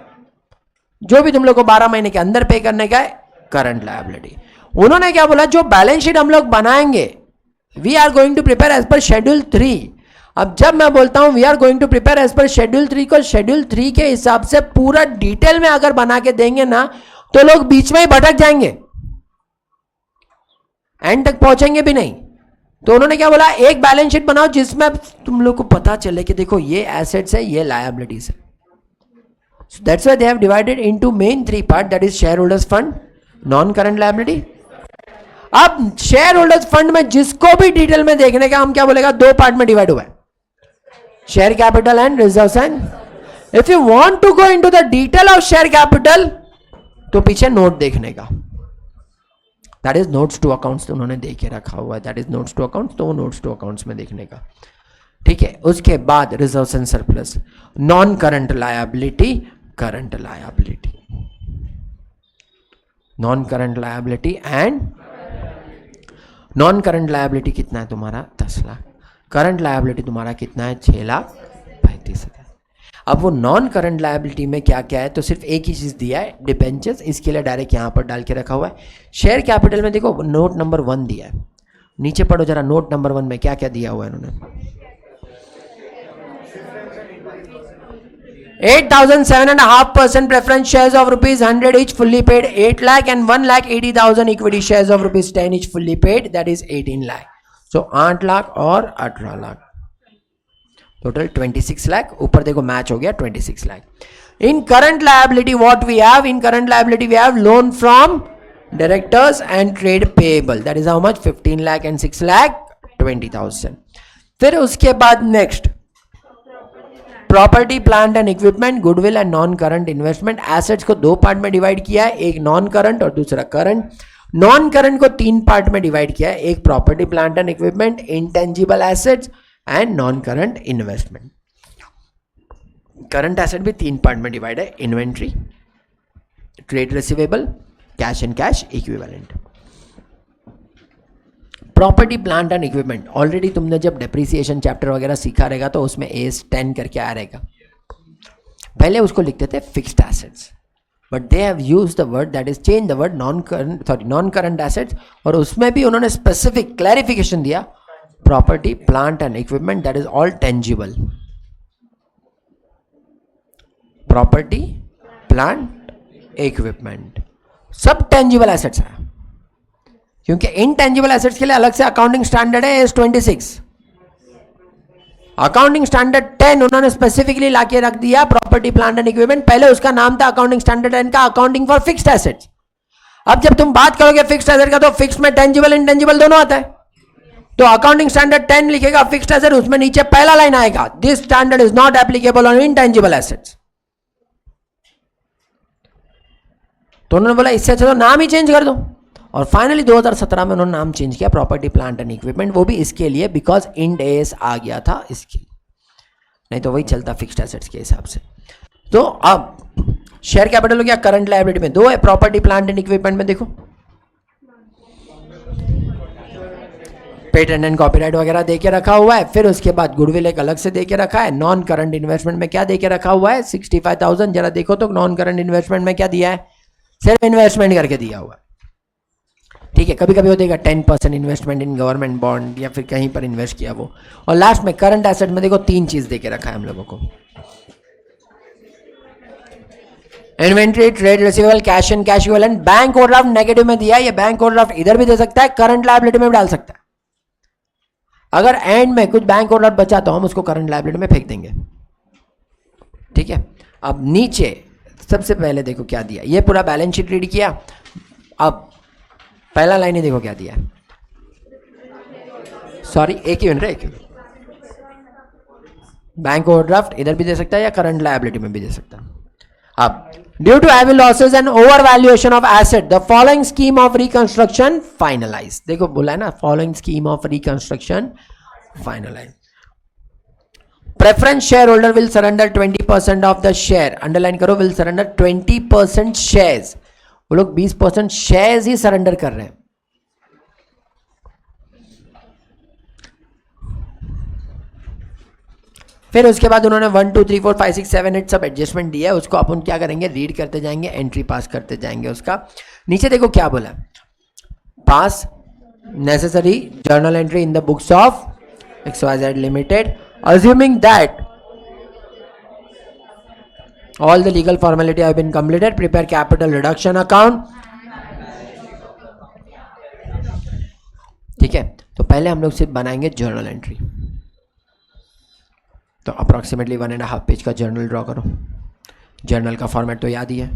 जो भी तुम लोग को 12 महीने के अंदर पे करने का है, करंट लायबिलिटी। उन्होंने क्या बोला, जो बैलेंस शीट हम लोग बनाएंगे, we are going to prepare as per schedule 3। अब जब मैं बोलता हूं we are going to prepare as per schedule 3 को, शेड्यूल 3 के हिसाब से पूरा डिटेल में अगर बना के देंगे ना, तो लोग बीच में ही भटक जाएंगे, एंड तक पहुंचेंगे भी नहीं। तो उन्होंने क्या बोला, एक बैलेंस शीट बनाओ जिसमें तुम लोग को पता चले कि देखो ये एसेट्स है, ये लायबिलिटीज है। So that's why they have divided into main 3 part, that is shareholders fund, non current liability। अब शेयर होल्डर्स फंड में जिसको भी डिटेल में देखने का, हम क्या बोलेगा, 2 पार्ट में डिवाइड हुआ है, share capital and reserves. And if you want to go into the detail of share capital, तो पीछे नोट देखने का, that is notes to accounts, तो उन्होंने देख के रखा हुआ है, that is notes to accounts, तो वो नोट्स टू अकाउंट्स में देखने का। ठीक है, उसके बाद reserves and surplus, non current liability, current liability, non current liability and non current liability कितना है तुम्हारा, 10 लाख, करंट लायबिलिटी तुम्हारा कितना है, 6,35,000। अब वो नॉन करंट लायबिलिटी में क्या क्या है, तो सिर्फ एक ही चीज दिया है, डिबेंचर्स, इसके लिए डायरेक्ट यहां पर डाल के रखा हुआ है। शेयर कैपिटल में देखो नोट नंबर 1 दिया है, नीचे पढ़ो जरा, नोट नंबर 1 में क्या क्या दिया हुआ है इन्होंने, 8,7.5% preference shares of ₹100 each fully paid 8 lakh and 1,80,000 equity shares of ₹10 each fully paid, that is 18 lakh. So 8 lakh और 18 लाख, टोटल 26 लाख, ऊपर देखो मैच हो गया 26 lakh. In current liability what we have, in current liability we have loan from directors and trade payable, that is how much, 15 lakh and 6,20,000। फिर उसके बाद next property plant and equipment, goodwill and non current investment. Assets को 2 part में divide किया है, एक non current और दूसरा करंट। नॉन करंट को 3 पार्ट में डिवाइड किया है, एक property plant and equipment, intangible assets and non current investment. Current asset भी 3 पार्ट में डिवाइड है, inventory, trade receivable, cash and cash equivalent. Property plant and equipment, already तुमने जब डेप्रिसिएशन चैप्टर वगैरह सीखा रहेगा तो उसमें एस 10 करके आया रहेगा। पहले उसको लिखते थे fixed assets, but they have used the word, that is change the word non current assets, और उसमें भी उन्होंने स्पेसिफिक क्लैरिफिकेशन दिया, property plant and equipment that is all tangible, property plant equipment, सब टेंजिबल एसेट्स है, क्योंकि intangible assets के लिए अलग से अकाउंटिंग स्टैंडर्ड है AS 26। अकाउंटिंग स्टैंडर्ड 10 उन्होंने स्पेसिफिकली लाके रख दिया प्रॉपर्टी प्लांट एंड इक्विपमेंट, पहले उसका नाम था अकाउंटिंग स्टैंडर्ड 10 का अकाउंटिंग फॉर फिक्स्ड एसेट्स। अब जब तुम बात करोगे फिक्स्ड एसेट का तो फिक्स्ड में टेंजिबल इनटेंजिबल दोनों आता है, तो अकाउंटिंग स्टैंडर्ड 10 लिखेगा फिक्स्ड एसेट, उसमें नीचे पहला लाइन आएगा this standard is not applicable on intangible assets. तो उन्होंने बोला इससे अच्छा तो नाम ही चेंज कर दो, और फाइनली 2017 में उन्होंने नाम चेंज किया प्रॉपर्टी प्लांट एंड इक्विपमेंट, वो भी इसके लिए बिकॉज इंड एस आ गया था इसके, नहीं तो वही चलता फिक्स्ड एसेट्स के हिसाब से। तो अब शेयर कैपिटल हो गया, करंट लायबिलिटी में दो है, प्रॉपर्टी प्लांट एंड इक्विपमेंट में देखो पेटेंट एंड कॉपीराइट वगैरह दे के रखा हुआ है, फिर उसके बाद गुडविल एक अलग से दे के रखा है। नॉन करंट इन्वेस्टमेंट में क्या दे के रखा हुआ है 65,000, जरा देखो तो नॉन करंट इन्वेस्टमेंट में क्या दिया है, सिर्फ इन्वेस्टमेंट करके दिया हुआ है, ठीक है। कभी कभी हो देगा 10% इन्वेस्टमेंट इन गवर्नमेंट बॉन्ड या फिर कहीं पर इन्वेस्ट किया वो। और लास्ट में करंट एसेट में देखो 3 चीज दे के रखा है हम लोगों को, inventory, trade receivable, cash and cash equivalent. Bank overdraft negative में दिया है, ये बैंक ओवरड्राफ्ट इधर भी दे सकता है, करंट लायबिलिटी में भी डाल सकता है। अगर एंड में कुछ बैंक ओवरड्राफ्ट बचा तो हम उसको करंट लायबिलिटी में फेंक देंगे, ठीक है। अब नीचे सबसे पहले देखो क्या दिया, ये पूरा बैलेंस शीट रीड किया, अब पहला लाइन ही देखो क्या दिया, सॉरी एक ही मिनट, एक बैंक ओवरड्राफ्ट इधर भी दे सकता है या करंट लायबिलिटी में भी दे सकता है। अब due to heavy losses and over valuation of asset the following scheme of reconstruction finalize, देखो बोला है ना following scheme of reconstruction finalize. Preference share holder will surrender 20% of the share, underline करो, विल सरेंडर 20% शेयर्स, वो लोग 20% shares ही surrender कर रहे हैं। फिर उसके बाद उन्होंने 1 2 3 4 5 6 7 8 सब एडजस्टमेंट दिया है, उसको अपन क्या करेंगे रीड करते जाएंगे, एंट्री पास करते जाएंगे। उसका नीचे देखो क्या बोला, पास necessary journal entry in the books of XYZ limited assuming that all the legal formality have been completed, prepare capital reduction account, ठीक है। तो पहले हम लोग सिर्फ बनाएंगे जर्नल एंट्री, तो अप्रोक्सीमेटली 1.5 पेज का जर्नल ड्रॉ करो। जर्नल का फॉर्मेट तो याद ही है,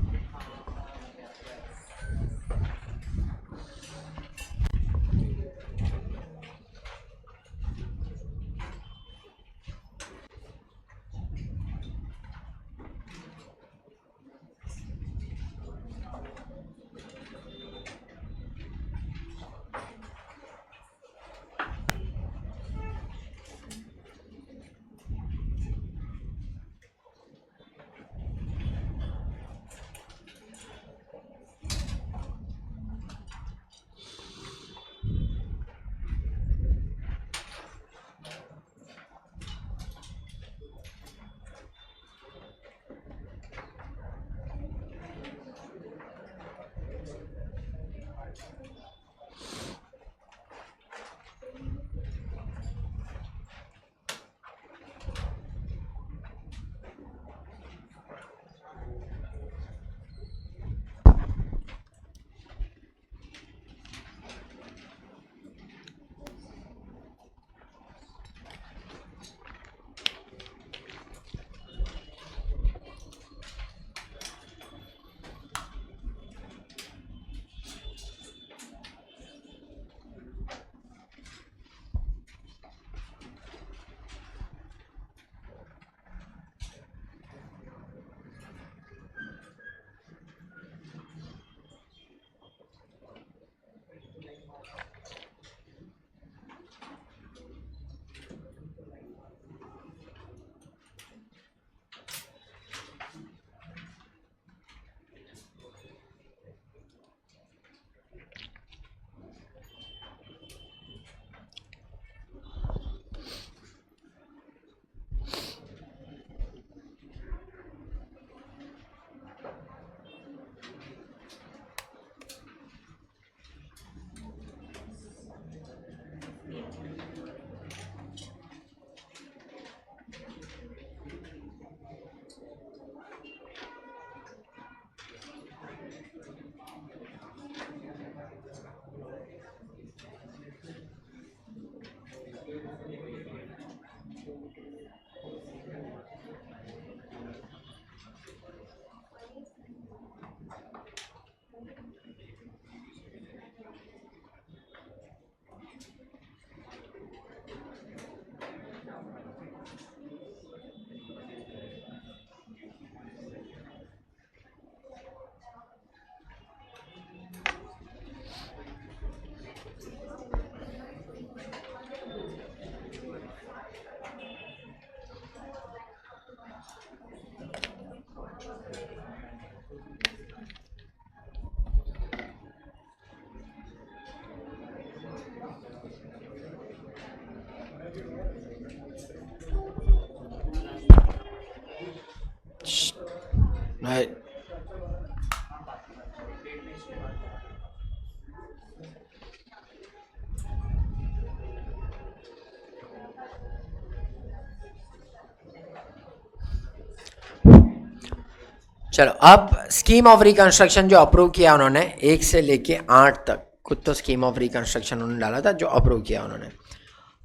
चलो अब स्कीम ऑफ रिकंस्ट्रक्शन जो अप्रूव किया उन्होंने 1 से लेके 8 तक, कुछ तो स्कीम ऑफ रिकंस्ट्रक्शन उन्होंने डाला था जो अप्रूव किया उन्होंने.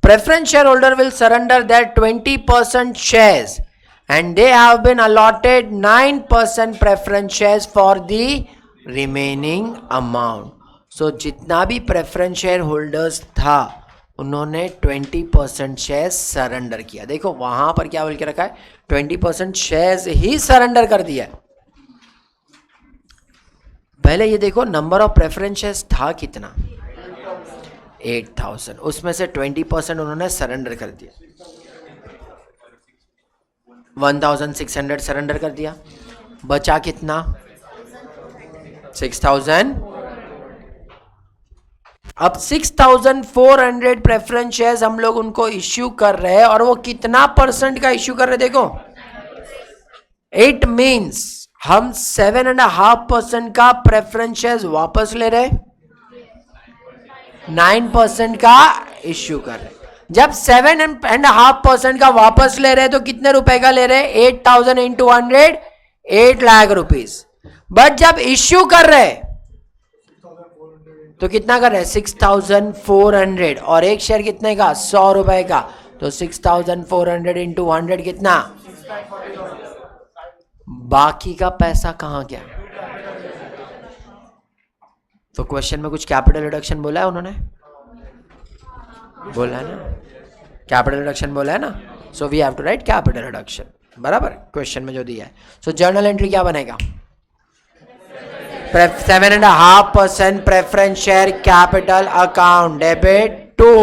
Preference share holder will surrender their 20% shares and they have been allotted 9% preference shares for the remaining amount. So जितना भी प्रेफरेंस शेयर होल्डर्स था उन्होंने 20% शेयर्स सरेंडर किया. देखो वहां पर क्या बोल के रखा है, 20% शेयर्स ही सरेंडर कर दिया. पहले ये देखो नंबर ऑफ प्रेफरेंस शेयर्स था कितना, 8000, उसमें से 20% उन्होंने सरेंडर कर दिया, 1600 सरेंडर कर दिया. बचा कितना, 6000. अब 6400 प्रेफरेंस शेयर्स हम लोग उनको इश्यू कर रहे हैं और वो कितना परसेंट का इश्यू कर रहे हैं देखो. इट मीन्स हम 7.5% का प्रेफरेंस शेयर्स वापस ले रहे, 9% का इश्यू कर रहे. जब 7.5% का वापस ले रहे तो कितने रुपए का ले रहे, 8000 इंटू 100, 8 लाख रुपीस. बट जब इश्यू कर रहे तो कितना कर रहे हैं, 6400, और एक शेयर कितने का, 100 रुपए का. तो 6400 इंटू 100 कितना, बाकी का पैसा कहां गया. तो क्वेश्चन में कुछ कैपिटल रिडक्शन बोला है उन्होंने, बोला है ना, कैपिटल रिडक्शन बोला है ना. So we have to write capital reduction, बराबर क्वेश्चन में जो दिया है. सो जर्नल एंट्री क्या बनेगा, 7.5% preference share capital account debit to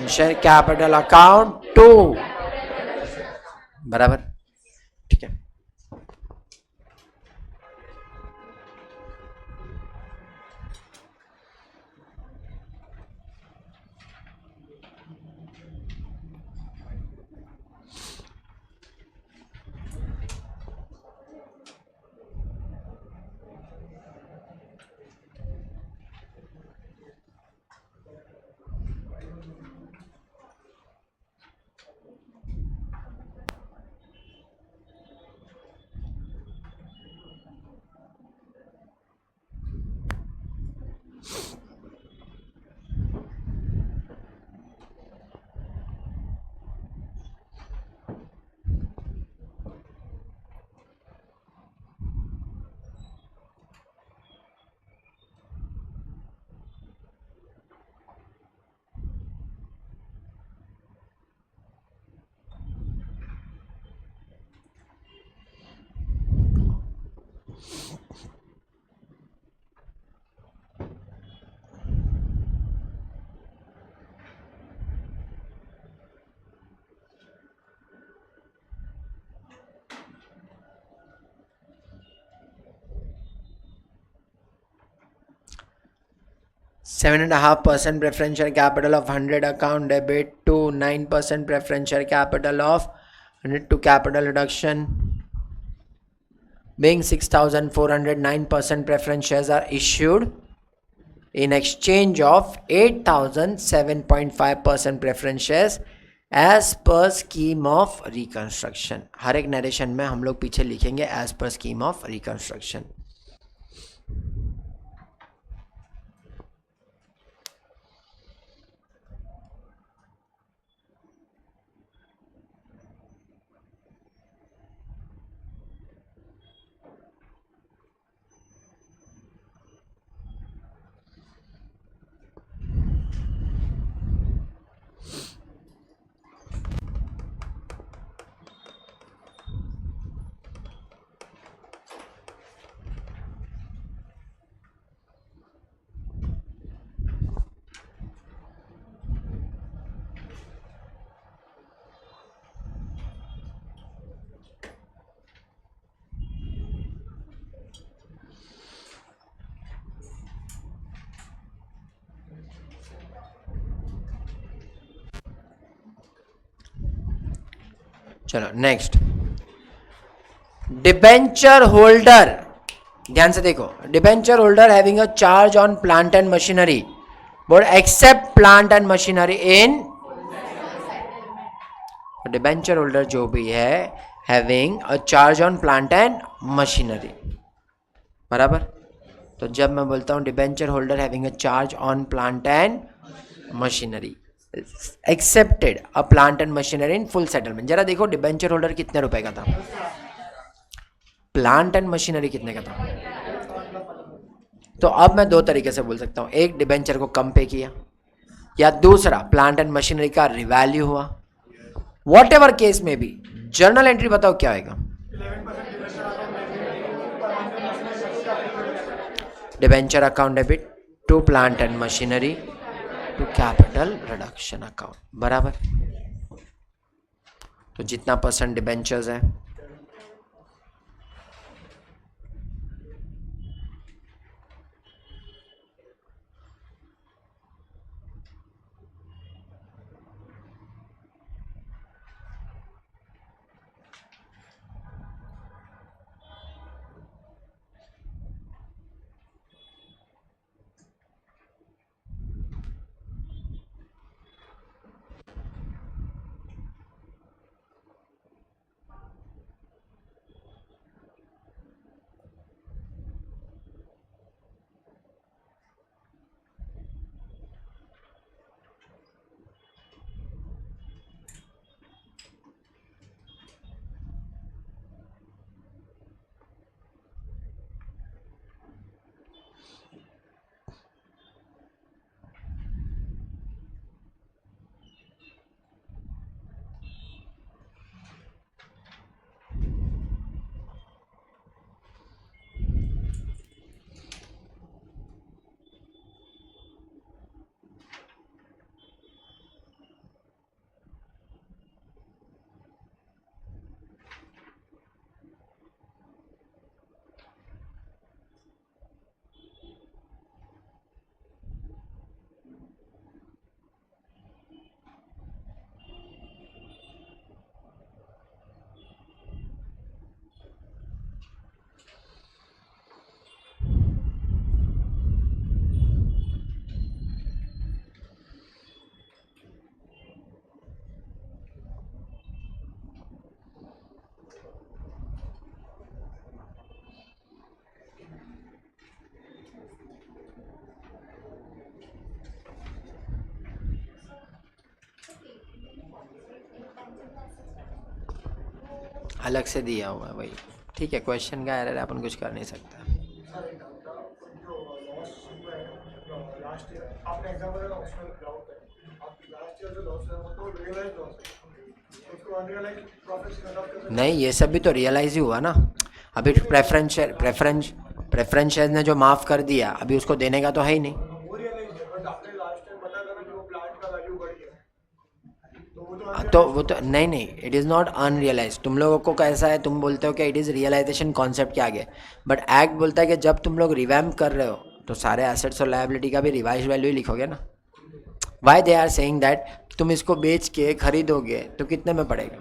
share capital account 2, बराबर. ठीक है. Seven and half percent preference share capital of 100 account debit to 9% preference share capital of 100 to capital reduction being 6400, 9% preference shares are issued in exchange of 8000 7.5% preference shares as per scheme of reconstruction. हर एक narration में हम लोग पीछे लिखेंगे as per scheme of reconstruction. चलो next, debenture holder, ध्यान से देखो, debenture holder having a charge on plant and machinery, बोर्ड accept plant and machinery in, debenture holder जो भी है having a charge on plant and machinery, बराबर। तो जब मैं बोलता हूं debenture holder having a charge on plant and machinery accepted a plant and machinery in full settlement, जरा देखो डिबेंचर होल्डर कितने रुपए का था, प्लांट एंड मशीनरी कितने का था। तो अब मैं दो तरीके से बोल सकता हूं, एक डिबेंचर को कम पे किया, या दूसरा प्लांट एंड मशीनरी का रिवैल्यू हुआ, वॉट एवर केस में भी। जर्नल एंट्री बताओ क्या आएगा, debenture account debit to plant and machinery to capital reduction account, बराबर। तो जितना परसेंट डिबेंचर्स है, अलग से दिया हुआ है वही, ठीक है, क्वेश्चन का एरर है, अपन कुछ कर नहीं सकता। नहीं, ये सब भी तो रियलाइज ही हुआ ना, अभी प्रेफरेंस शेयर ने जो माफ कर दिया, अभी उसको देने का तो है ही नहीं। तो वो तो नहीं नहीं, इट इज़ नॉट अनरियलाइज। तुम लोगों को कैसा है, तुम बोलते हो कि इट इज़ रियलाइजेशन कॉन्सेप्ट के आगे, बट एक्ट बोलता है कि जब तुम लोग रिवैम्प कर रहे हो तो सारे एसेट्स और लायबिलिटी का भी रिवाइज वैल्यू ही लिखोगे ना। Why they are saying that, तुम इसको बेच के खरीदोगे तो कितने में पड़ेगा,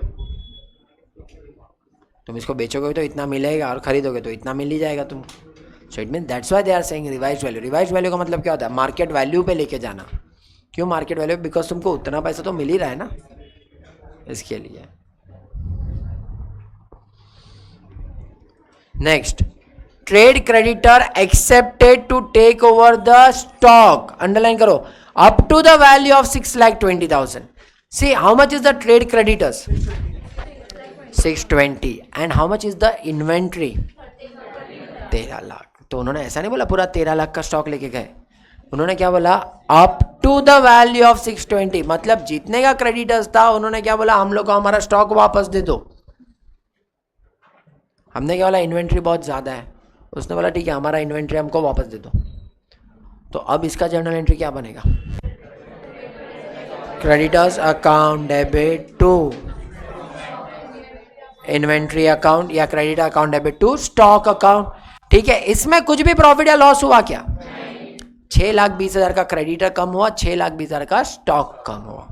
तुम इसको बेचोगे तो इतना मिलेगा और खरीदोगे तो इतना मिल ही जाएगा तुमको। So it mean that's why they are saying revise value. Revise value का मतलब क्या होता है, मार्केट वैल्यू पे लेके जाना। क्यों मार्केट वैल्यू, बिकॉज तुमको उतना पैसा तो मिल ही रहा है ना, इसके लिए। Next, trade creditor accepted to take over the stock, underline करो, up to the value of 6,20,000। See how much is the trade creditors, 620, and how much is the inventory, 13 lakh. तो उन्होंने ऐसा नहीं बोला पूरा 13 लाख का स्टॉक लेके गए, उन्होंने क्या बोला, up to the value of 620, मतलब जितने का क्रेडिटर्स था उन्होंने क्या बोला, हम लोग को हमारा स्टॉक वापस दे दो। हमने क्या बोला, इन्वेंट्री बहुत ज्यादा है, उसने बोला ठीक है हमारा इन्वेंट्री हमको वापस दे दो। तो अब इसका जर्नल एंट्री क्या बनेगा, creditors account debit to inventory account, या credit account debit to stock account. ठीक है, इसमें कुछ भी प्रॉफिट या लॉस हुआ क्या, 6,20,000 का क्रेडिटर कम हुआ, 6,20,000 का स्टॉक कम हुआ।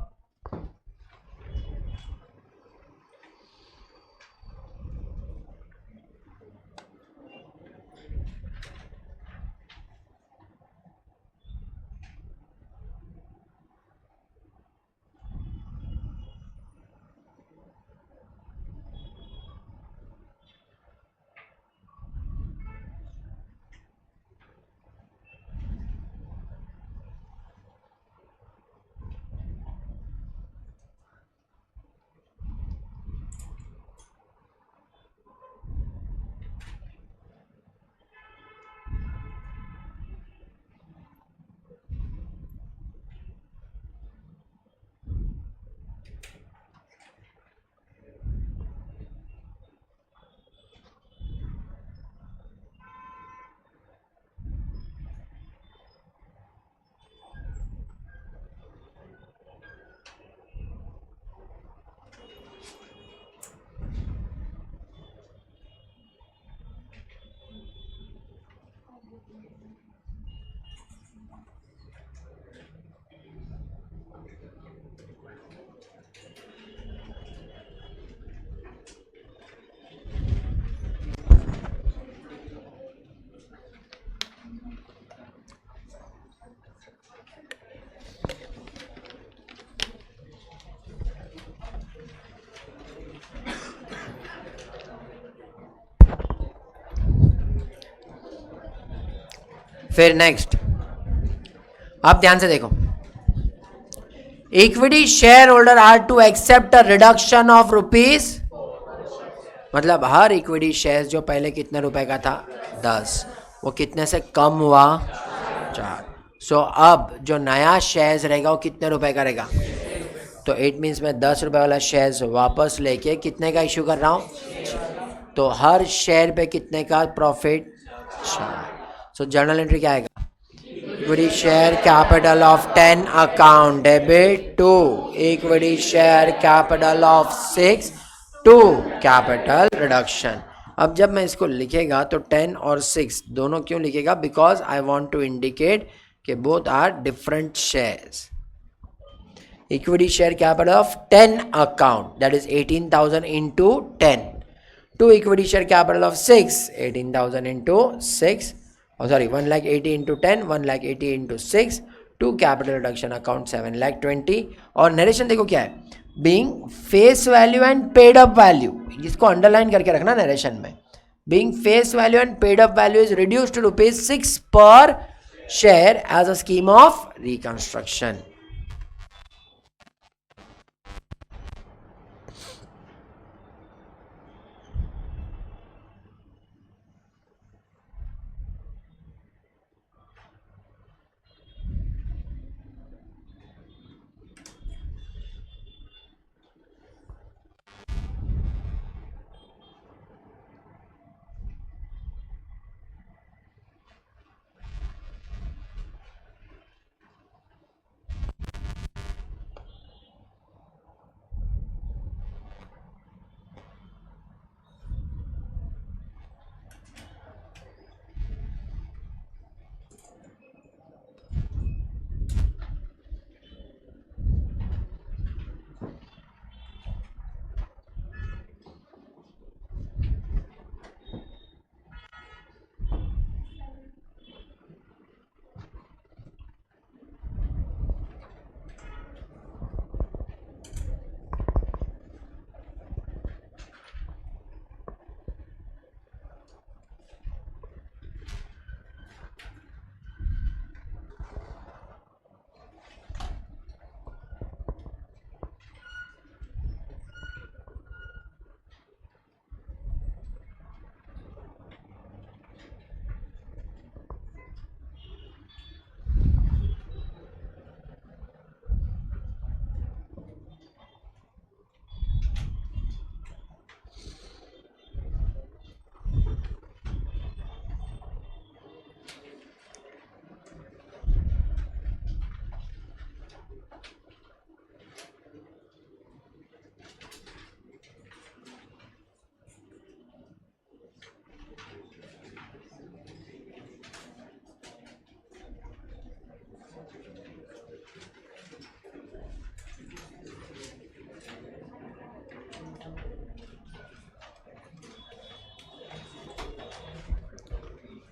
फिर नेक्स्ट, अब ध्यान से देखो, equity share holder are to accept a reduction of rupees, मतलब हर इक्विटी शेयर जो पहले कितने रुपए का था 10, वो कितने से कम हुआ 4। सो अब जो नया शेयर्स रहेगा वो कितने रुपए का रहेगा, तो इट मीन्स मैं 10 रुपए वाला शेयर्स वापस लेके कितने का इश्यू कर रहा हूँ, तो हर शेयर पे कितने का प्रॉफिट 4। सो जर्नल एंट्री क्या आएगा, equity share capital of 10 account debit to equity share capital of 6 to capital reduction. अब जब मैं इसको लिखेगा तो 10 और 6 दोनों क्यों लिखेगा, because I want to indicate कि both are different shares. Equity share capital of 10 account that is 18,000 into 10 to equity share capital of 6 18,000 into 6 sorry 1,80,000 into 10 1,80,000 into 6 to capital reduction account 7,20,000। और नरेशन देखो क्या है, being face value and paid up value, इसको underline करके रखना narration में, being face value and paid up value is reduced to ₹6 per share as a scheme of reconstruction.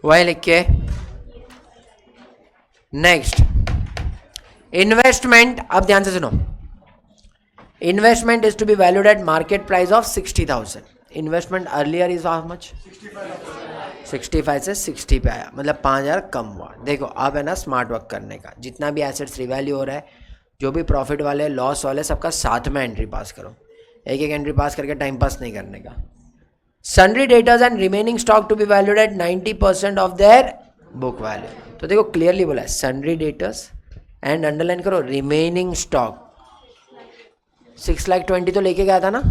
वही लिख के नेक्स्ट इन्वेस्टमेंट। अब ध्यान से सुनो, investment is to be valued at market price of 60,000। Investment earlier is how much, 65 से 60 पे आया, मतलब 5,000 कम हुआ। देखो अब है ना स्मार्ट वर्क करने का, जितना भी एसेट्स रिवैल्यू हो रहा है, जो भी प्रॉफिट वाले लॉस वाले सबका साथ में एंट्री पास करो, एक एक एंट्री पास करके टाइम पास नहीं करने का। Sundry debtors and remaining stock to be valued at 90% of their book value. तो देखो क्लियरली बोला है, सन्ड्री डेटर्स एंड अंडरलाइन करो रिमेनिंग स्टॉक। 6,20,000 तो लेके गया था ना,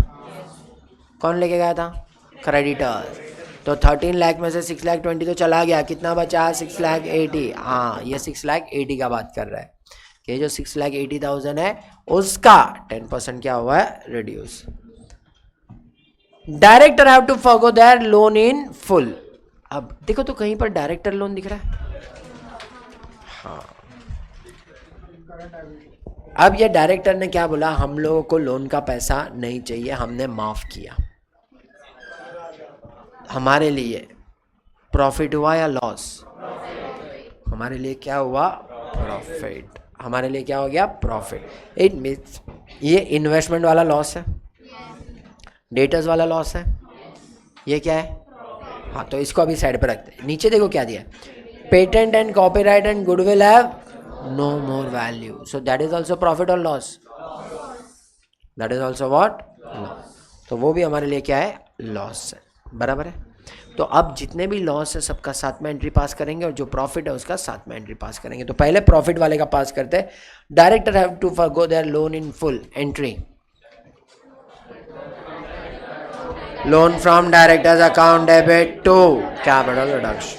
कौन लेके गया था, क्रेडिटर्स। तो 13 लाख में से 6,20,000 तो चला गया, कितना बचा 6,80,000। हाँ ये 6,80,000 का बात कर रहा है कि जो 6,80,000 है उसका 10% क्या हुआ है, reduce. Director have to forgo their loan in full. अब देखो तो कहीं पर डायरेक्टर लोन दिख रहा है, हाँ। अब ये डायरेक्टर ने क्या बोला, हम लोगों को लोन का पैसा नहीं चाहिए, हमने माफ किया। हमारे लिए प्रॉफिट हुआ या लॉस, हमारे लिए क्या हुआ, प्रॉफिट। हमारे लिए क्या हो गया, प्रॉफिट। इट मीन्स ये इन्वेस्टमेंट वाला लॉस है, डेटर्स वाला लॉस है, ये क्या है, हाँ। तो इसको अभी साइड पर रखते हैं। नीचे देखो क्या दिया है, patent and copyright and goodwill have no more value, so that is also profit or loss? That is also what? Loss. तो वो भी हमारे लिए क्या है? लॉस है, बराबर है। तो अब जितने भी लॉस है सबका साथ में एंट्री पास करेंगे और जो प्रॉफिट है उसका साथ में एंट्री पास करेंगे। तो पहले प्रॉफिट वाले का पास करते हैं। Director have to forgo their loan in full, entry loan from directors account debit to capital reduction.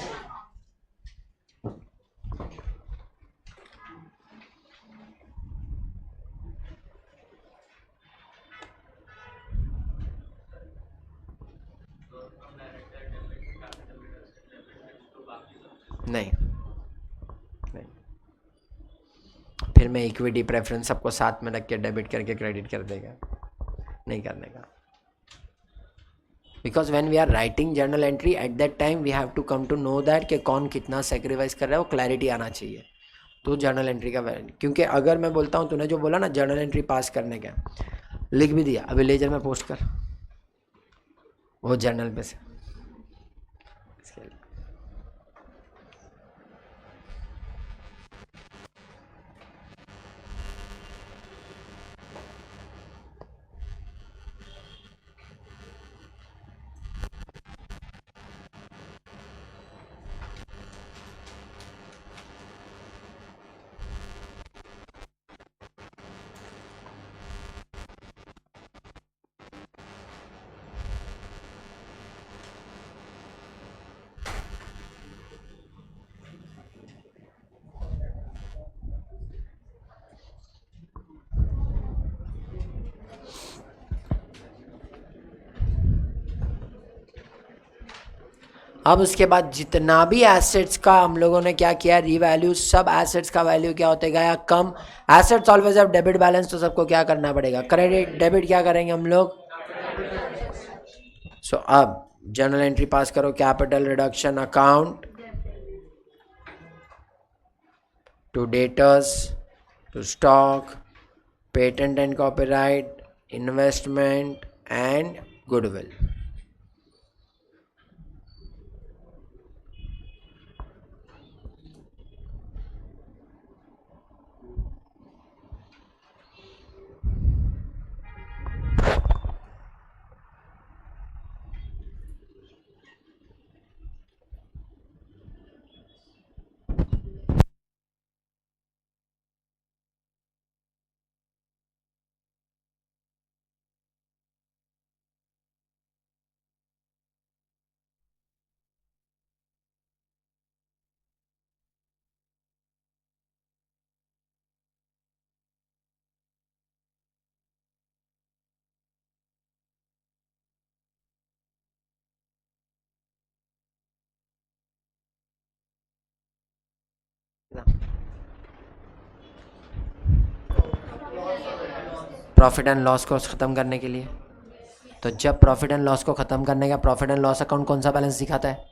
नहीं नहीं, फिर मैं इक्विटी प्रेफरेंस सबको साथ में रख के डेबिट करके क्रेडिट कर देगा, नहीं करने का। Because when we are writing journal entry at that time we have to come to know that कि कौन कितना सेक्रीफाइस कर रहा है, वो क्लैरिटी आना चाहिए। तो जर्नल एंट्री का, क्योंकि अगर मैं बोलता हूँ तूने जो बोला ना जर्नल एंट्री पास करने का, लिख भी दिया अभी लेजर में पोस्ट कर वो जर्नल पे से, इसके लिए अब उसके बाद जितना भी एसेट्स का हम लोगों ने क्या किया, रीवैल्यू, सब एसेट्स का वैल्यू क्या होते गया, कम। Assets always have debit balance, तो सबको क्या करना पड़ेगा, क्रेडिट डेबिट क्या करेंगे हम लोग। सो अब जर्नल एंट्री पास करो, capital reduction account to debtors, to stock, patent and copyright, investment and goodwill. Profit and loss को ख़त्म करने के लिए, तो जब प्रॉफिट एंड लॉस को ख़त्म करने का, प्रॉफिट एंड लॉस अकाउंट कौन सा बैलेंस दिखाता है,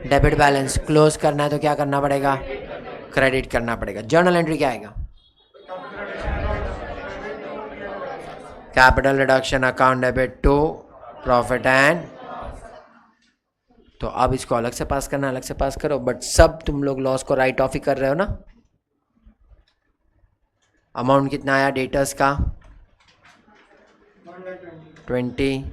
डेबिट बैलेंस। क्लोज करना है तो क्या करना पड़ेगा, क्रेडिट करना पड़ेगा। जर्नल एंट्री क्या आएगा, capital reduction account debit to profit and. तो अब इसको अलग से पास करना, अलग से पास करो, बट सब तुम लोग लॉस को राइट ऑफ ही कर रहे हो ना। अमाउंट कितना आया डेटर्स का, 20,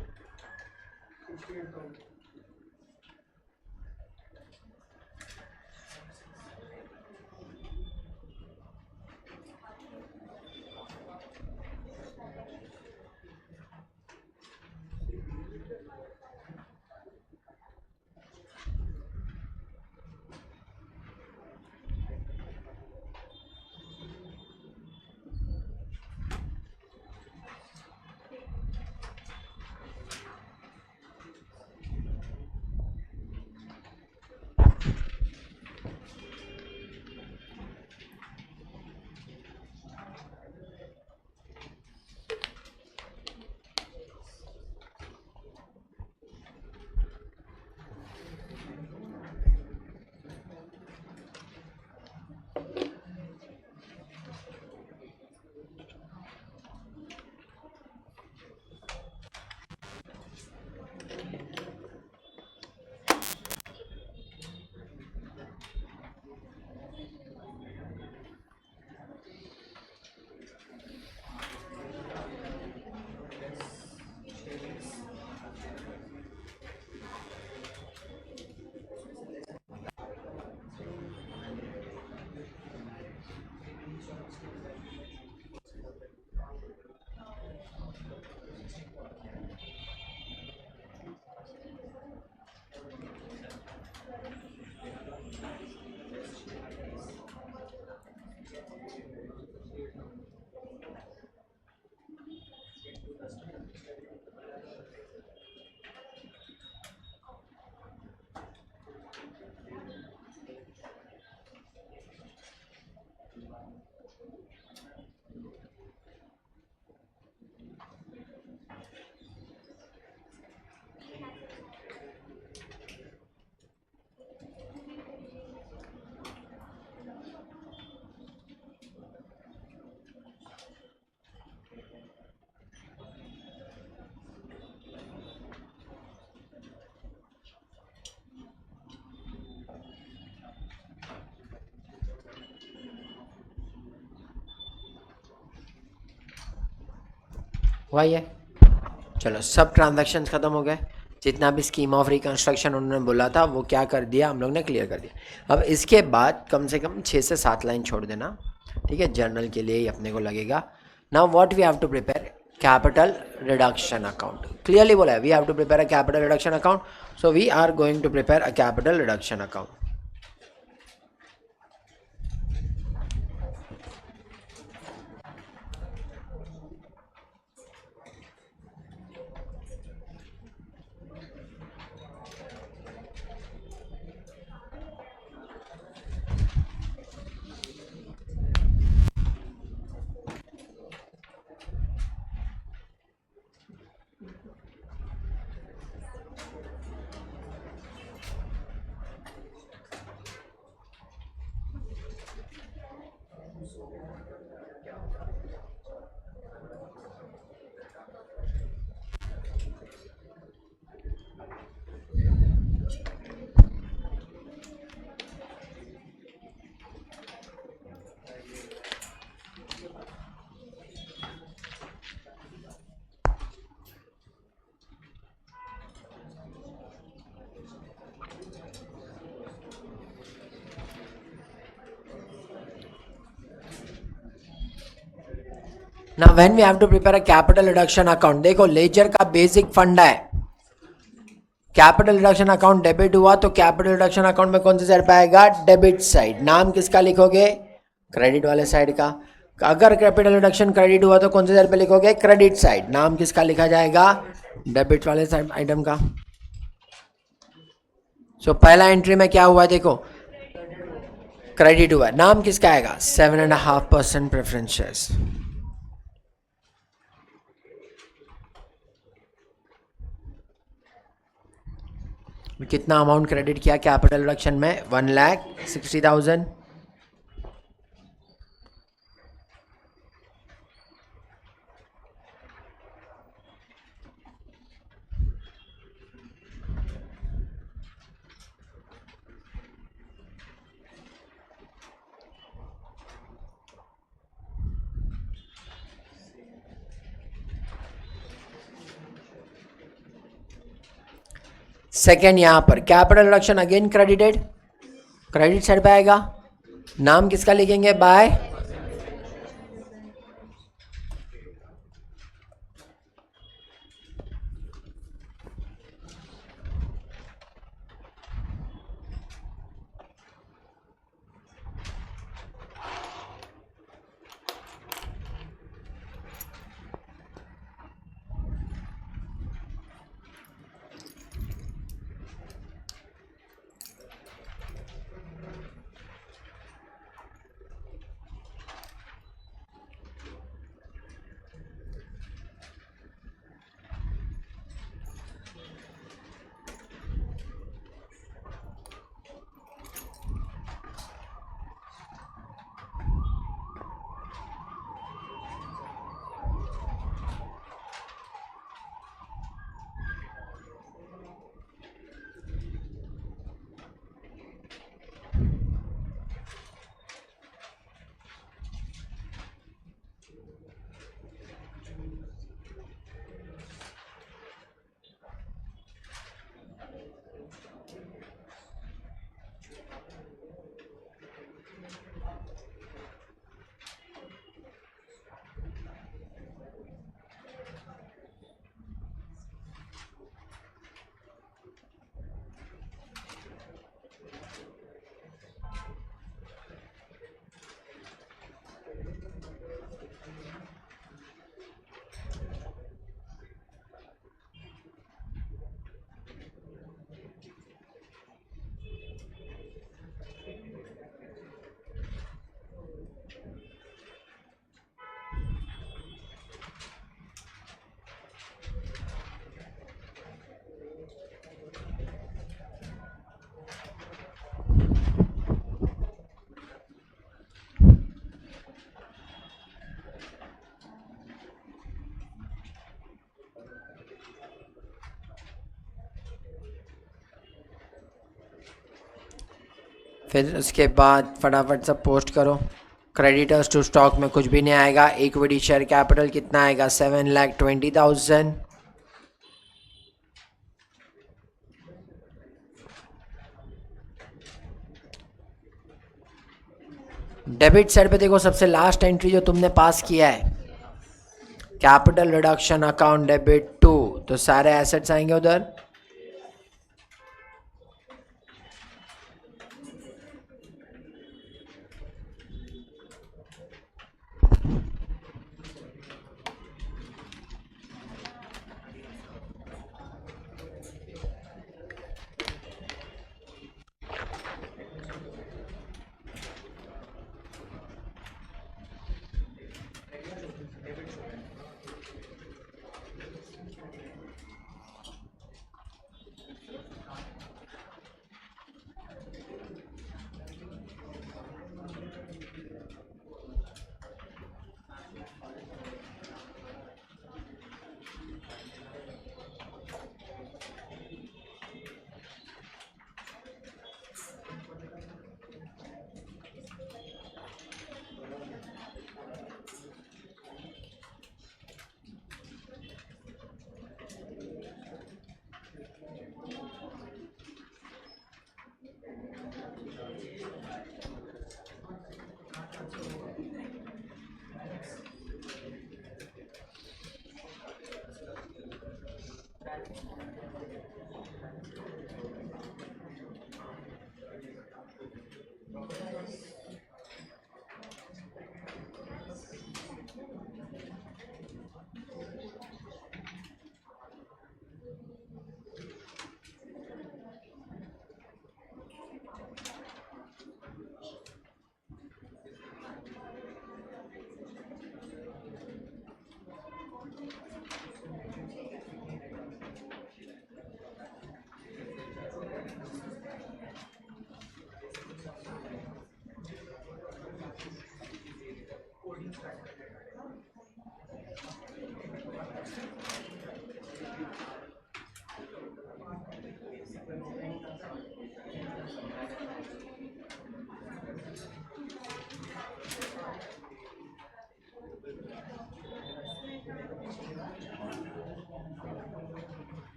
हुआ ये? चलो सब ट्रांजैक्शंस खत्म हो गए, जितना भी स्कीम ऑफ रिकंस्ट्रक्शन उन्होंने बोला था वो क्या कर दिया हम लोग ने, क्लियर कर दिया। अब इसके बाद कम से कम 6 से 7 लाइन छोड़ देना, ठीक है, जर्नल के लिए ही अपने को लगेगा। Now what we have to prepare, capital reduction account, clearly बोला है we have to prepare a capital reduction account, so we are going to prepare a capital reduction account. Now when we have to prepare a capital reduction account, देखो laser का basic फंडा है, capital reduction account debit हुआ तो capital reduction account में कौन सा side पाएगा, डेबिट साइड। नाम किसका लिखोगे, क्रेडिट वाले साइड का। अगर कैपिटल रिडक्शन क्रेडिट हुआ तो कौन से साइड पे लिखोगे, क्रेडिट साइड। नाम किसका लिखा जाएगा, डेबिट वाले साइड आइटम का। सो पहला एंट्री में क्या हुआ देखो, क्रेडिट हुआ, नाम किसका आएगा, 7.5% प्रेफरेंस शेयर्स। कितना अमाउंट क्रेडिट किया कैपिटल रिडक्शन में, 1,60,000। सेकेंड यहां पर capital reduction again credited, credit side पे आएगा। नाम किसका लिखेंगे, बाय। फिर उसके बाद फटाफट सब पोस्ट करो। क्रेडिटर्स टू स्टॉक में कुछ भी नहीं आएगा। इक्विटी शेयर कैपिटल कितना आएगा? 7,20,000। डेबिट साइड पे देखो, सबसे लास्ट एंट्री जो तुमने पास किया है, capital reduction account debit to, तो सारे एसेट्स आएंगे उधर।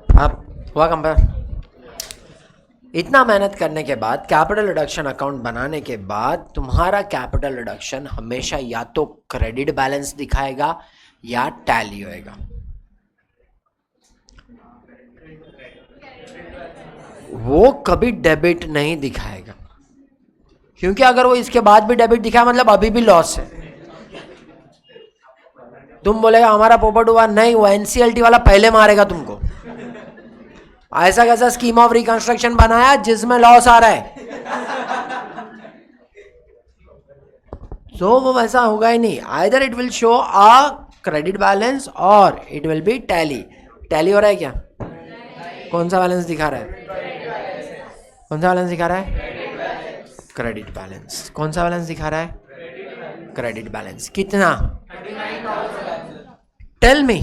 अब हुआ कंपेयर। इतना मेहनत करने के बाद, कैपिटल रिडक्शन अकाउंट बनाने के बाद, तुम्हारा कैपिटल रिडक्शन हमेशा या तो क्रेडिट बैलेंस दिखाएगा या टैली होएगा। वो कभी डेबिट नहीं दिखाएगा, क्योंकि अगर वो इसके बाद भी डेबिट दिखाए मतलब अभी भी लॉस है। तुम बोलेगा हमारा पोपट हुआ, नहीं, वो एनसीएलटी वाला पहले मारेगा तुमको। ऐसा कैसा स्कीम ऑफ रिकंस्ट्रक्शन बनाया जिसमें लॉस आ रहा है, तो वो वैसा होगा ही नहीं। Either it will show a credit balance और it will be tally. Tally हो रहा है क्या? कौन सा बैलेंस दिखा रहा है? कौन सा बैलेंस दिखा रहा है? Credit balance. कौन सा बैलेंस दिखा रहा है? Credit balance. कितना? टेल मी,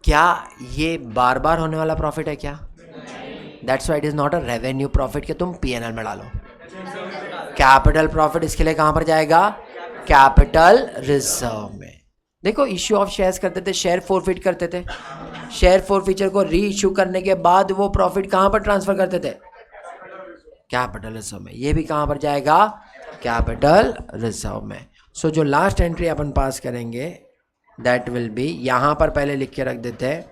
क्या ये बार बार होने वाला प्रॉफिट है क्या? That's why it is not a revenue profit कि तुम पीएनएल में डालो। कैपिटल प्रॉफिट इसके लिए कहां पर जाएगा? कैपिटल रिजर्व में। देखो, इश्यू ऑफ शेयर्स करते थे, शेयर फोरफिट करते थे, शेयर फोरफीचर को री इश्यू करने के बाद वो प्रॉफिट कहां पर ट्रांसफर करते थे? कैपिटल रिजर्व में। ये भी कहां पर जाएगा? कैपिटल रिजर्व में। सो जो लास्ट एंट्री अपन पास करेंगे दैट विल बी, यहां पर पहले लिख के रख देते हैं,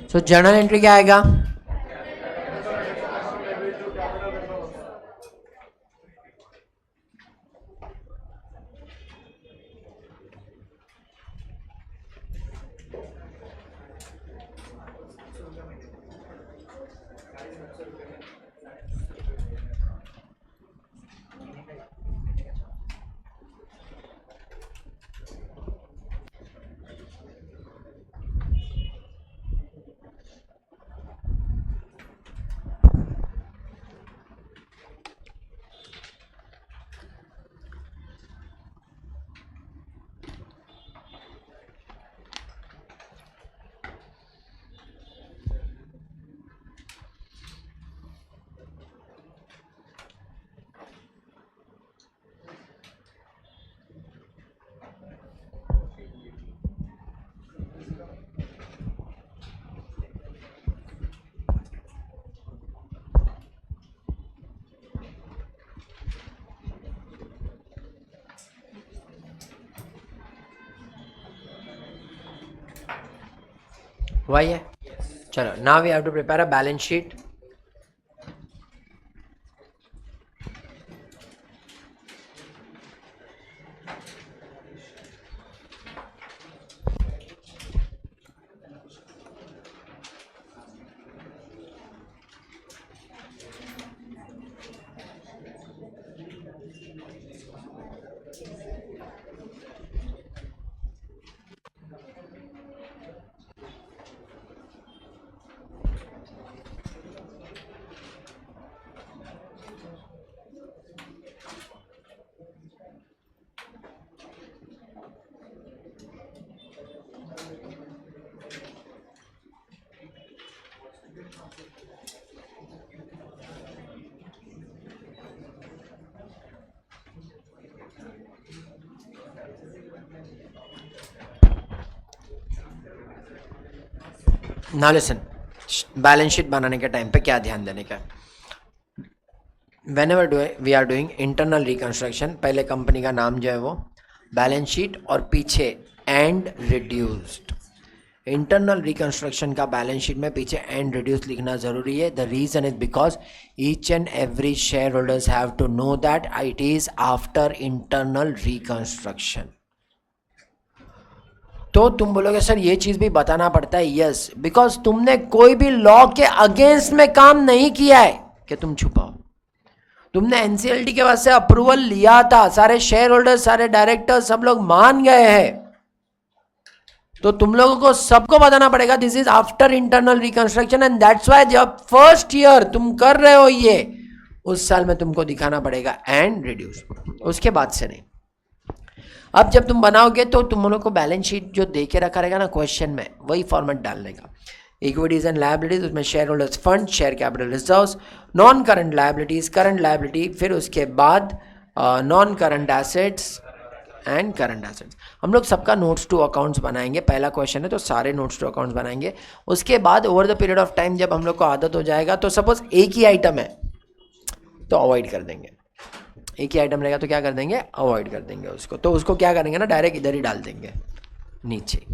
सो जर्नल एंट्री क्या आएगा? वही है. चलो, now we have to prepare a balance sheet. Now listen, balance sheet बनाने के टाइम पे क्या ध्यान देने का? Whenever we are doing internal reconstruction, पहले कंपनी का नाम जो है वो, बैलेंस शीट और पीछे एंड रिड्यूस्ड. इंटरनल रिकंस्ट्रक्शन का बैलेंस शीट में पीछे एंड रिड्यूस लिखना जरूरी है. The reason is because each and every shareholders have to know that it is after internal reconstruction. तो तुम बोलोगे सर ये चीज भी बताना पड़ता है. यस, बिकॉज तुमने कोई भी लॉ के अगेंस्ट में काम नहीं किया है कि तुम छुपाओ. तुमने एनसीएलटी के वास्ते अप्रूवल लिया था, सारे शेयर होल्डर, सारे डायरेक्टर, सब लोग मान गए हैं. तो तुम लोगों को सबको बताना पड़ेगा this is after internal reconstruction. And that's why जब फर्स्ट ईयर तुम कर रहे हो ये, उस साल में तुमको दिखाना पड़ेगा एंड रिड्यूस, उसके बाद से नहीं. अब जब तुम बनाओगे तो तुम लोग को बैलेंस शीट जो दे के रखा रहेगा ना क्वेश्चन में, वही फॉर्मेट डालने का. इक्विटीज एंड लायबिलिटीज, उसमें share holders fund, share capital reserves, non current liabilities, current liability, फिर उसके बाद non current assets and current assets. हम लोग सबका नोट्स टू अकाउंट्स बनाएंगे. पहला क्वेश्चन है तो सारे नोट्स टू अकाउंट्स बनाएंगे. उसके बाद over the period of time जब हम लोग को आदत हो जाएगा, तो सपोज एक ही आइटम है तो अवॉइड कर देंगे. एक ही आइटम रहेगा तो क्या कर देंगे? अवॉइड कर देंगे उसको. तो उसको क्या करेंगे ना, डायरेक्ट इधर ही डाल देंगे नीचे.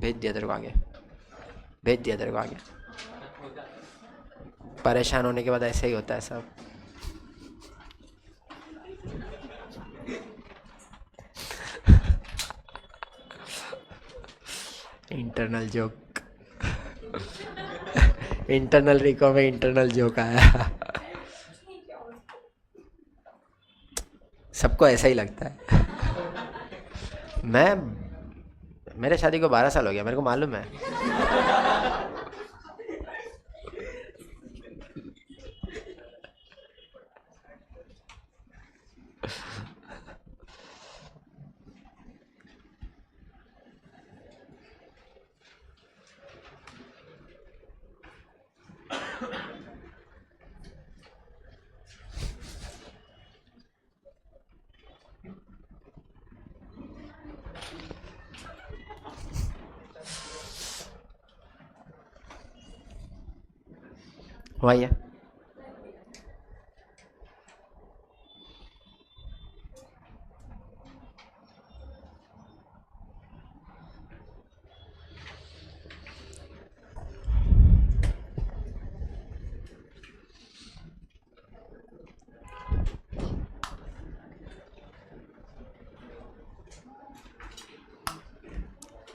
भेज दिया तेरे को आगे, भेज दिया तेरे को आगे। परेशान होने के बाद ऐसे ही होता है सब। इंटरनल जोक, इंटरनल रिको में इंटरनल जोक आया। सबको ऐसा ही लगता है। मैं, मेरे शादी को 12 साल हो गया, मेरे को मालूम है। वही है।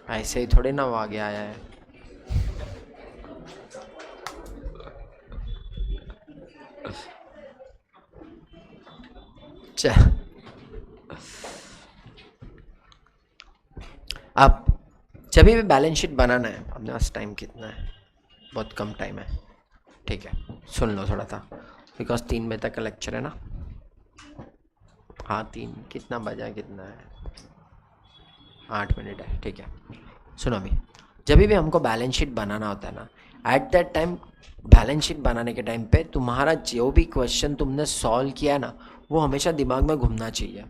ऐसे ही थोड़ी ना वो आगे आया है। अब जब भी बैलेंस शीट बनाना है, अपने पास टाइम कितना है? बहुत कम टाइम है, ठीक है। सुन लो थोड़ा सा, बिकॉज 3 बजे तक का लेक्चर है ना। हाँ 3 कितना बजा, कितना है, 8 मिनट है, ठीक है। सुनो अभी, जब भी हमको बैलेंस शीट बनाना होता है ना, eight that time balance sheet बनाने के टाइम पे तुम्हारा जो भी क्वेश्चन तुमने सॉल्व किया ना, वो हमेशा दिमाग में घूमना चाहिए।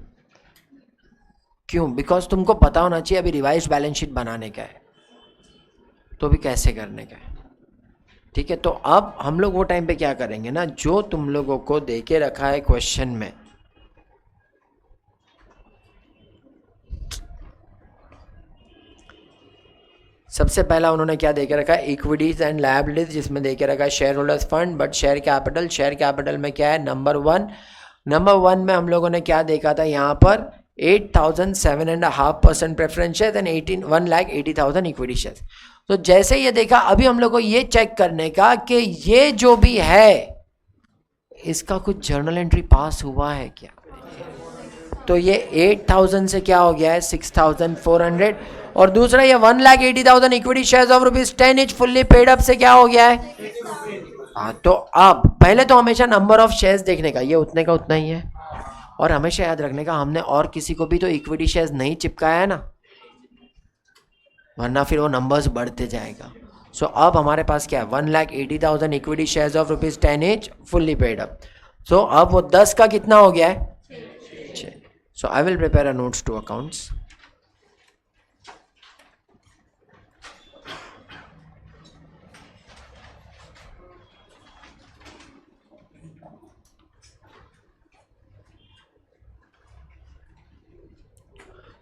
क्यों? बिकॉज तुमको पता होना चाहिए अभी रिवाइज बैलेंस शीट बनाने का है, तो अभी कैसे करने का है, ठीक है। तो अब हम लोग वो टाइम पे क्या करेंगे ना, जो तुम लोगों को दे के रखा है क्वेश्चन में, सबसे पहला उन्होंने क्या दे के रखा है, इक्विटीज एंड लायबिलिटीज, जिसमें दे के रखा है share holders fund, but share capital, share capital में क्या है, नंबर वन में हम लोगों ने क्या देखा था यहाँ पर, 8,7.5% preference share and 1,80,000 equity share. तो जैसे ये देखा, अभी हम लोग को ये चेक करने का कि ये जो भी है इसका कुछ जर्नल एंट्री पास हुआ है क्या। तो ये 8,000 से क्या हो गया है, 6,400, और दूसरा ये 1,80,000 equity shares of ₹10 each fully paid up से क्या हो गया है। हाँ, तो अब पहले तो हमेशा नंबर ऑफ शेयर्स देखने का, ये उतने का उतना ही है, और हमेशा याद रखने का हमने और किसी को भी तो इक्विटी शेयर्स नहीं चिपकाया है ना, वरना फिर वो नंबर्स बढ़ते जाएगा। सो अब हमारे पास क्या है, 1,80,000 equity shares of ₹10 each fully paid up. So अब वो 10 का कितना हो गया है, 6। So I will prepare a notes to accounts.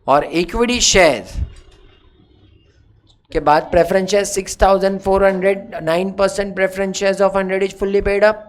और इक्विटी शेयर के बाद preference share 6,400, 9% preference shares of 100 is fully paid up.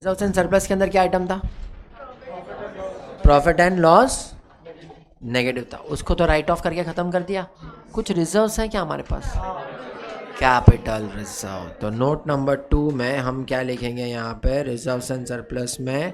Reserves and surplus के अंदर क्या आइटम था? प्रॉफिट एंड लॉस नेगेटिव था, उसको तो राइट ऑफ करके ख़त्म कर दिया। कुछ रिजर्व्स हैं क्या हमारे पास? Capital reserve. तो नोट नंबर 2 में हम क्या लिखेंगे यहाँ पे? रिजर्व्स एंड सरप्लस में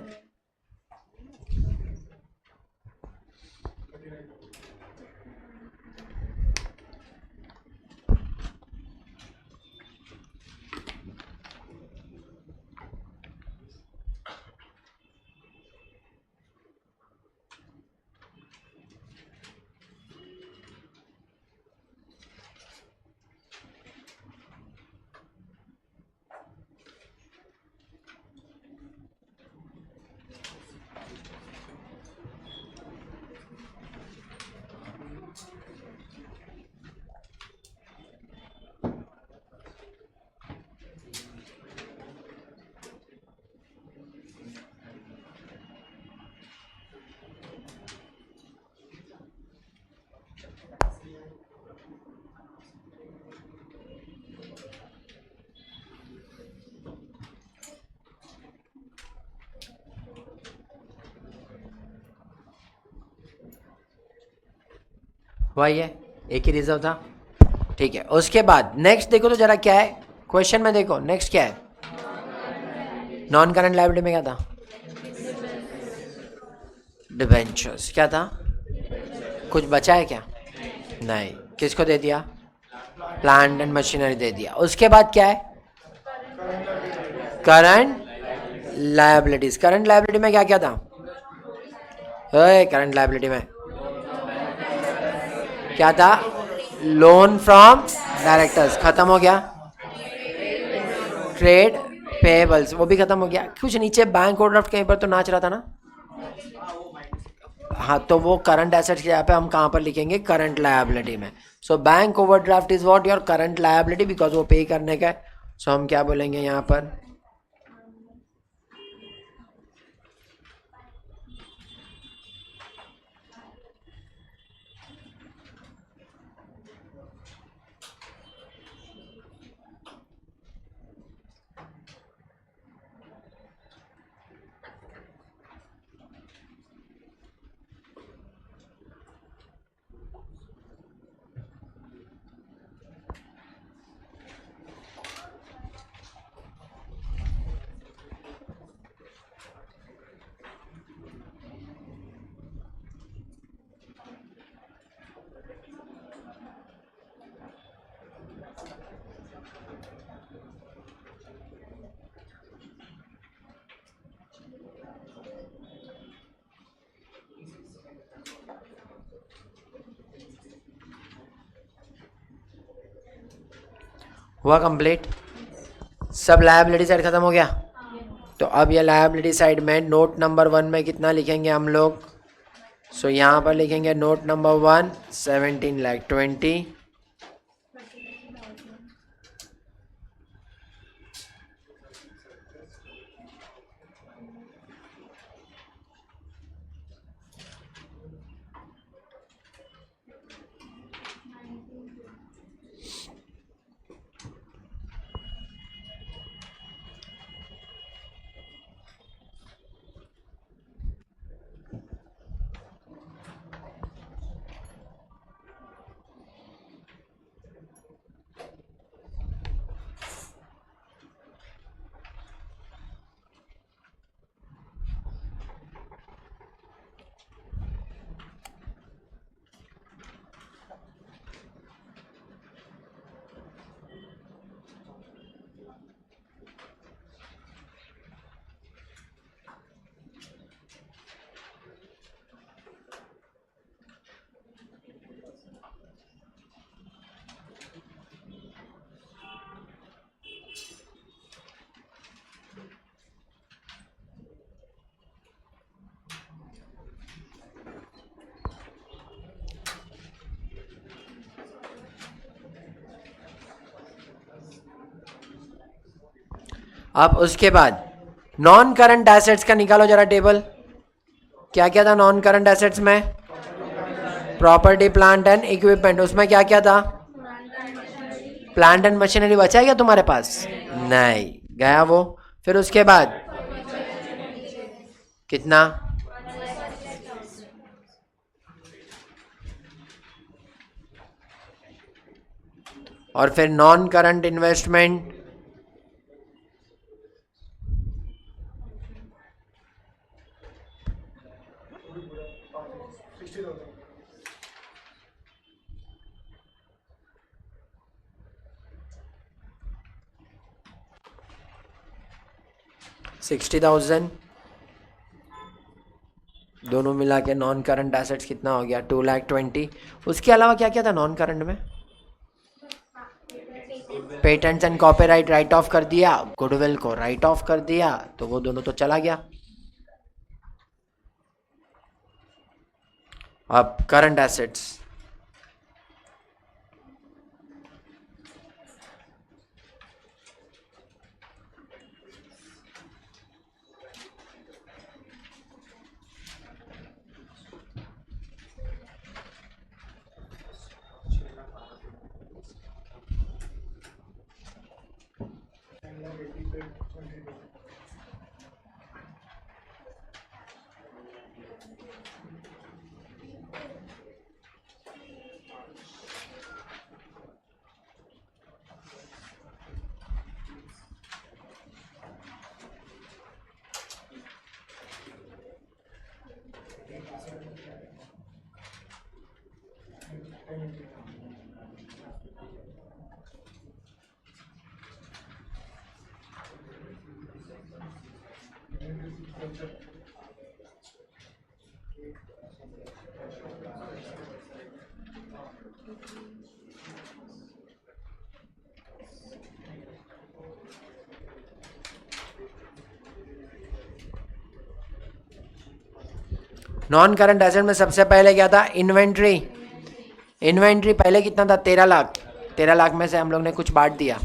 वही है, एक ही रिजर्व था। ठीक है, उसके बाद नेक्स्ट देखो तो जरा क्या है क्वेश्चन में, देखो नेक्स्ट क्या है? नॉन करंट लायबिलिटी में क्या था? डिबेंचर्स। क्या था? कुछ बचा है क्या? नहीं। किसको दे दिया? प्लांट एंड मशीनरी दे दिया। उसके बाद क्या है? Current liabilities. करंट लायबिलिटी में क्या क्या था? करंट लायबिलिटी में क्या था? लोन फ्रॉम डायरेक्टर्स खत्म हो गया। ट्रेड पेबल्स वो भी खत्म हो गया। कुछ नीचे बैंक ओवरड्राफ्ट कहीं पर तो नाच रहा था ना? हाँ, तो वो करंट एसेट्स के यहाँ पे हम कहाँ पर लिखेंगे? करंट लायबिलिटी में। So bank overdraft is what? Your current liability, because वो पे करने का है। सो हम क्या बोलेंगे यहाँ पर? हुआ कंप्लीट? सब लायबिलिटी साइड खत्म हो गया। तो अब ये लायबिलिटी साइड में नोट नंबर 1 में कितना लिखेंगे हम लोग? सो यहाँ पर लिखेंगे नोट नंबर 1 17,20,000। अब उसके बाद नॉन करंट एसेट्स का निकालो जरा टेबल। क्या क्या था नॉन करंट एसेट्स में? Property plant and equipment. उसमें क्या क्या था? प्लांट एंड मशीनरी बचा है क्या तुम्हारे पास? नहीं, गया वो। फिर उसके बाद कितना? और फिर नॉन करंट इन्वेस्टमेंट? $60,000। दोनों मिला के नॉन करंट एसेट्स कितना हो गया? 2,20,000। उसके अलावा क्या क्या था नॉन करंट में? Patents and copyright right of कर दिया, गुडविल को राइट ऑफ कर दिया, तो वो दोनों तो चला गया। अब current assets, non current asset में सबसे पहले क्या था? इन्वेंट्री। इन्वेंट्री पहले कितना था? 13 लाख। 13 लाख में से हम लोग ने कुछ बांट दिया,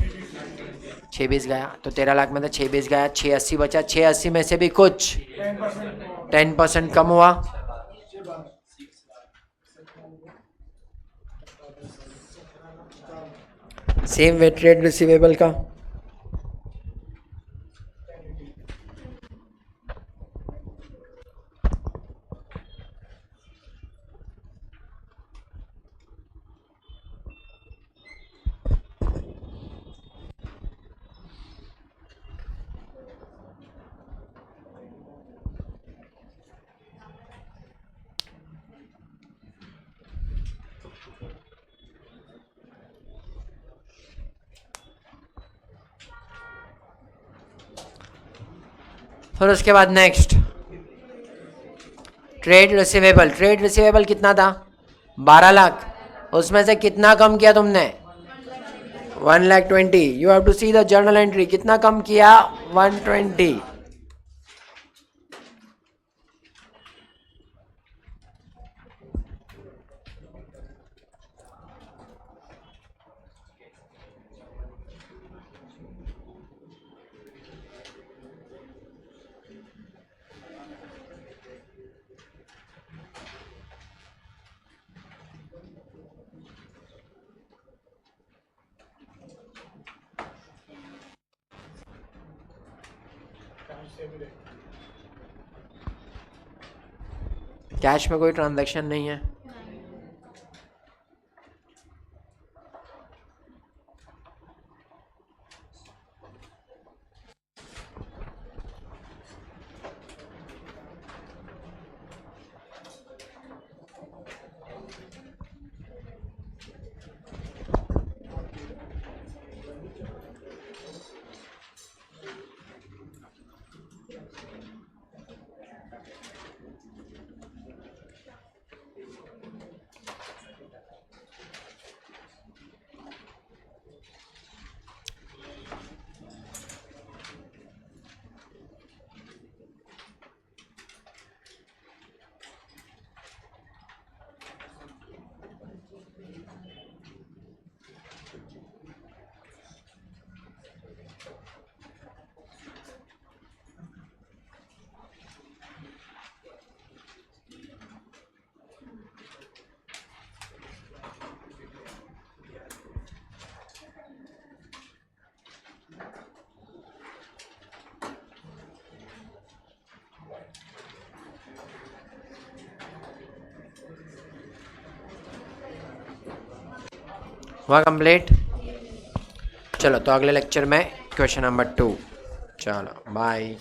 6-20 गया, तो 13 लाख में से 6-20 गया, 680 बचा। 680 में से भी कुछ 10% कम हुआ, सेम वे ट्रेड रिसीवेबल का। फिर उसके बाद next trade receivable. Trade receivable कितना था? 12 लाख। उसमें से कितना कम किया तुमने? 1,20,000। You have to see the journal entry, कितना कम किया? 120। कैश में कोई ट्रांजैक्शन नहीं है। हुआ कंप्लीट? चलो तो अगले लेक्चर में क्वेश्चन नंबर 2। चलो बाय।